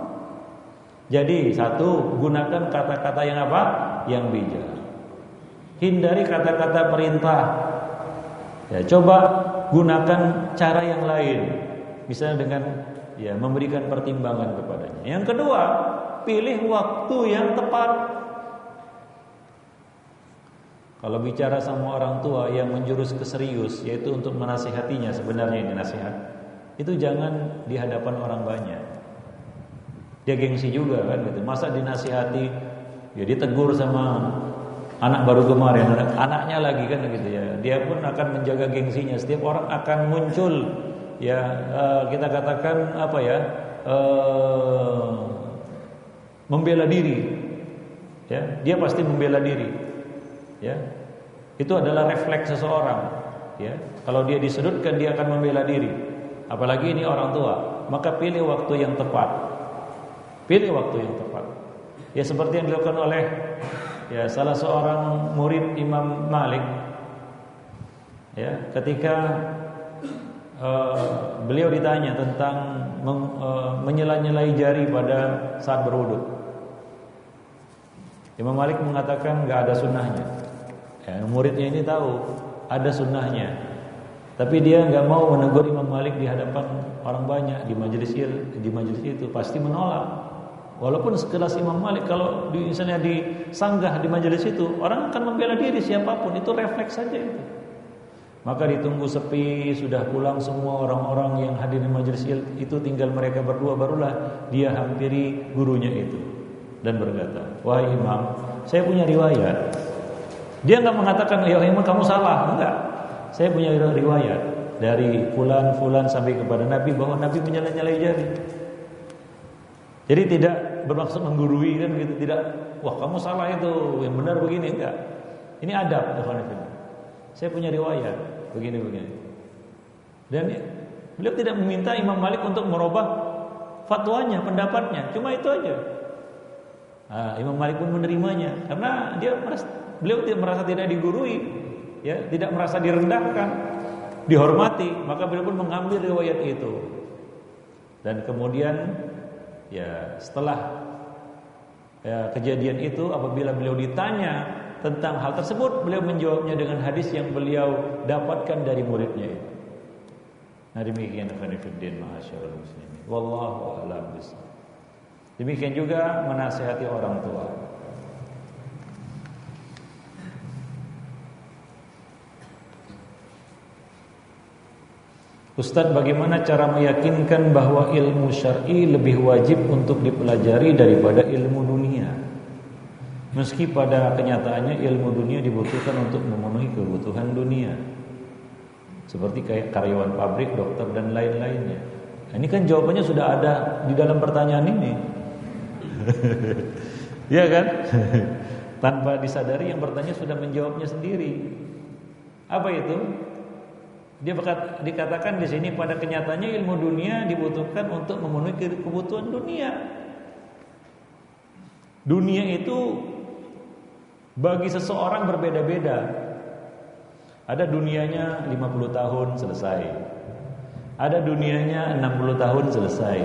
Jadi satu, gunakan kata-kata yang apa? Yang bijak. Hindari kata-kata perintah. Ya, coba gunakan cara yang lain. Misalnya dengan memberikan pertimbangan kepadanya. Yang kedua, pilih waktu yang tepat. Kalau bicara sama orang tua yang menjurus ke serius, yaitu untuk menasihatinya, sebenarnya ini nasihat, itu jangan di hadapan orang banyak. Dia gengsi juga kan gitu. Masa dinasihati, ya ditegur sama anak baru kemarin, anaknya lagi kan gitu ya. Dia pun akan menjaga gengsinya. Setiap orang akan muncul, kita katakan membela diri. Ya, dia pasti membela diri. Ya, itu adalah refleks seseorang. Ya, kalau dia disudutkan, dia akan membela diri. Apalagi ini orang tua. Maka pilih waktu yang tepat. Pilih waktu yang tepat. Ya, seperti yang dilakukan oleh salah seorang murid Imam Malik. Ya, ketika beliau ditanya tentang menyela-nyelai jari pada saat berwudu. Imam Malik mengatakan nggak ada sunnahnya. Muridnya ini tahu ada sunnahnya, tapi dia nggak mau menegur Imam Malik di hadapan orang banyak di majelis itu, pasti menolak. Walaupun sekelas Imam Malik, kalau misalnya disanggah di majelis itu, orang akan membela diri siapapun, itu refleks saja itu. Maka ditunggu sepi, sudah pulang semua orang-orang yang hadir di majelis itu, tinggal mereka berdua, barulah dia hampiri gurunya itu dan berkata, wahai Imam, saya punya riwayat. Dia nggak mengatakan, ya Imam kamu salah, enggak. Saya punya riwayat dari fulan sampai kepada Nabi bahwa Nabi menyela-nyelai jari. Jadi tidak bermaksud menggurui kan gitu, tidak. Wah kamu salah itu, yang benar begini, enggak. Ini adab. Saya punya riwayat begini. Dan beliau tidak meminta Imam Malik untuk merubah fatwanya, pendapatnya. Cuma itu aja. Imam Malik pun menerimanya karena beliau merasa tidak digurui, ya, tidak merasa direndahkan, dihormati. Maka beliau pun mengambil riwayat itu. Dan kemudian setelah kejadian itu, apabila beliau ditanya tentang hal tersebut, beliau menjawabnya dengan hadis yang beliau dapatkan dari muridnya itu. Nah, demikian akhwanifiddin ma'asyiral muslimin. Wallahu a'lam bishawab. Demikian juga menasihati orang tua. Ustadz, bagaimana cara meyakinkan bahwa ilmu syar'i lebih wajib untuk dipelajari daripada ilmu dunia? Meski pada kenyataannya ilmu dunia dibutuhkan untuk memenuhi kebutuhan dunia, seperti kayak karyawan pabrik, dokter, dan lain-lainnya. Nah, ini kan jawabannya sudah ada di dalam pertanyaan ini. Iya kan? Tanpa disadari yang bertanya sudah menjawabnya sendiri. Apa itu? Dia dikatakan di sini pada kenyataannya ilmu dunia dibutuhkan untuk memenuhi kebutuhan dunia. Dunia itu bagi seseorang berbeda-beda. Ada dunianya 50 tahun selesai. Ada dunianya 60 tahun selesai.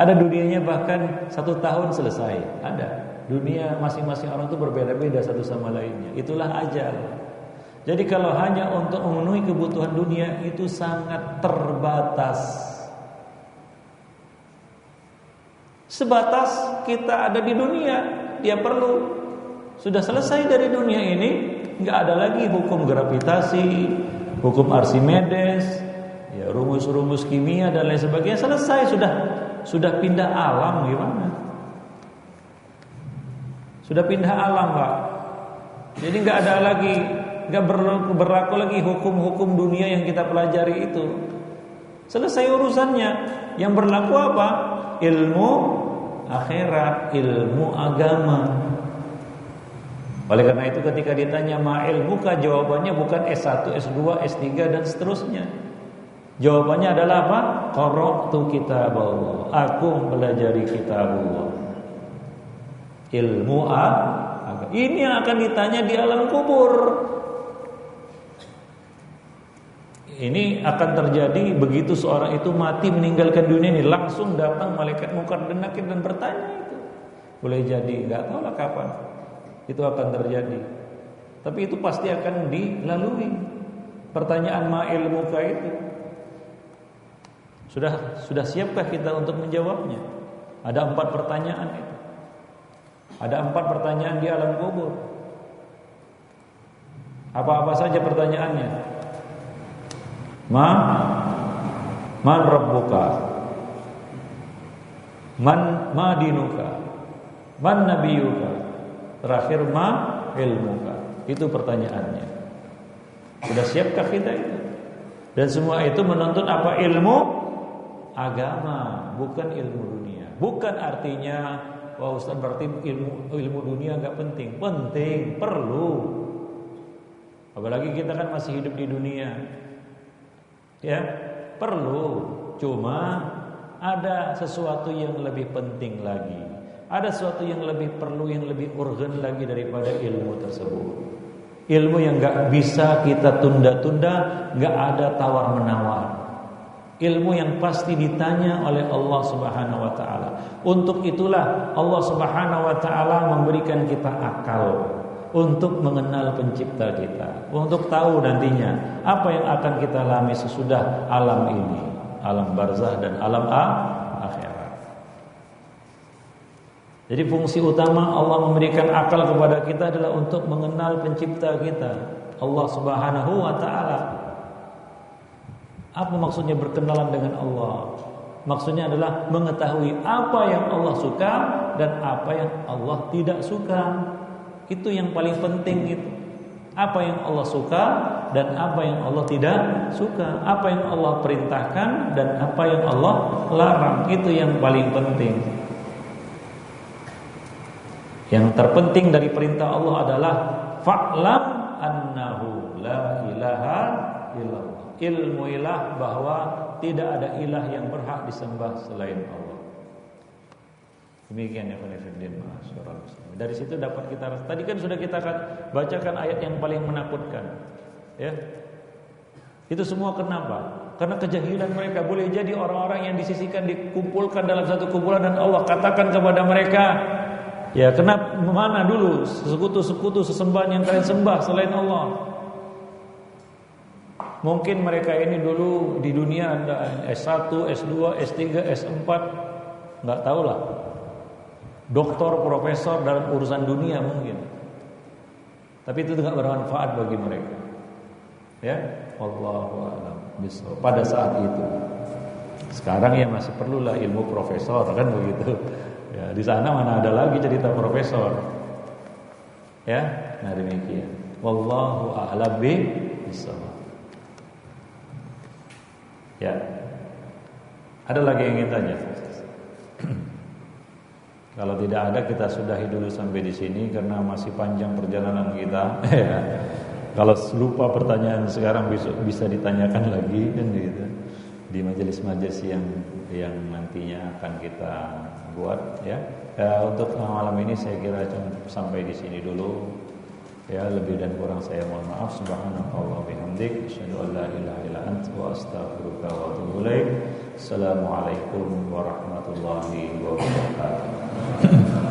Ada dunianya bahkan 1 tahun selesai. Ada. Dunia masing-masing orang itu berbeda-beda satu sama lainnya. Itulah ajal. Jadi kalau hanya untuk memenuhi kebutuhan dunia itu sangat terbatas. Sebatas kita ada di dunia, dia perlu. Sudah selesai dari dunia ini, nggak ada lagi hukum gravitasi, hukum Archimedes, ya rumus-rumus kimia dan lain sebagainya. Selesai, sudah pindah alam gimana? Sudah pindah alam, Pak. Jadi nggak ada lagi. Gak berlaku lagi hukum-hukum dunia yang kita pelajari itu. Selesai urusannya. Yang berlaku apa? Ilmu akhirat, ilmu agama. Oleh karena itu ketika ditanya ma ilmuka, jawabannya bukan S1, S2, S3 dan seterusnya. Jawabannya adalah apa? Qara'tu kitab Allah. Aku mempelajari kitab Allah. Ilmu agama. Ini yang akan ditanya di alam kubur. Ini akan terjadi begitu seorang itu mati meninggalkan dunia ini, langsung datang malaikat Munkar dan Nakir dan bertanya itu. Boleh jadi, enggak tahu lah kapan itu akan terjadi. Tapi itu pasti akan dilalui. Pertanyaan ma ilmuka itu. Sudah siapkah kita untuk menjawabnya? Ada 4 pertanyaan itu. Ada 4 pertanyaan di alam kubur. Apa-apa saja pertanyaannya? Man rabbuka, ma dinuka, man nabiyuka, terakhir ma ilmuka. Itu pertanyaannya. Sudah siapkah kita itu? Dan semua itu menuntut apa? Ilmu agama, bukan ilmu dunia. Bukan artinya wah Ustaz berarti ilmu dunia enggak penting. Penting, perlu. Apalagi kita kan masih hidup di dunia. Ya, perlu. Cuma ada sesuatu yang lebih penting lagi. Ada sesuatu yang lebih perlu, yang lebih urgen lagi daripada ilmu tersebut. Ilmu yang gak bisa kita tunda-tunda, gak ada tawar-menawar. Ilmu yang pasti ditanya oleh Allah Subhanahu wa taala. Untuk itulah Allah Subhanahu wa taala memberikan kita akal untuk mengenal pencipta kita, untuk tahu nantinya apa yang akan kita alami sesudah alam ini, alam barzah dan alam akhirat. Jadi fungsi utama Allah memberikan akal kepada kita adalah untuk mengenal pencipta kita, Allah Subhanahu wa taala. Apa maksudnya berkenalan dengan Allah? Maksudnya adalah mengetahui apa yang Allah suka dan apa yang Allah tidak suka. Itu yang paling penting itu. Apa yang Allah suka dan apa yang Allah tidak suka. Apa yang Allah perintahkan dan apa yang Allah larang. Itu yang paling penting. Yang terpenting dari perintah Allah adalah fa'lam annahu la ilaha illallah. Ilmuilah bahwa tidak ada ilah yang berhak disembah selain Allah. Demikian ya khonifidin ma'asyiral muslimin. Dari situ dapat kita, tadi kan sudah kita bacakan ayat yang paling menakutkan. Ya. Itu semua kenapa? Karena kejahilan mereka. Boleh jadi orang-orang yang disisikan dikumpulkan dalam satu kumpulan dan Allah katakan kepada mereka, ya kenapa mana dulu sekutu-sekutu sesembahan yang kalian sembah selain Allah? Mungkin mereka ini dulu di dunia ada S1, S2, S3, S4, enggak tahulah. Doktor, profesor dalam urusan dunia mungkin. Tapi itu tidak bermanfaat bagi mereka. Ya, wallahu a'lam. pada saat itu. Sekarang ya masih perlulah ilmu profesor kan begitu. Ya, di sana mana ada lagi cerita profesor. Ya, nah demikian. Wallahu a'lam bishawab. Ya. Ada lagi yang ingin tanya? Kalau tidak ada kita sudahi dulu sampai di sini karena masih panjang perjalanan kita. Ya. Kalau lupa pertanyaan sekarang bisa ditanyakan lagi kan gitu. Di majelis-majelis yang nantinya akan kita buat ya. Untuk malam ini saya kira sampai di sini dulu. Ya, lebih dan kurang saya mohon maaf. Subhanallah bihamdik, asyhadu an la ilaha illa anta wa astaghfiruka wa atubu ilaik. Assalamualaikum warahmatullahi wabarakatuh.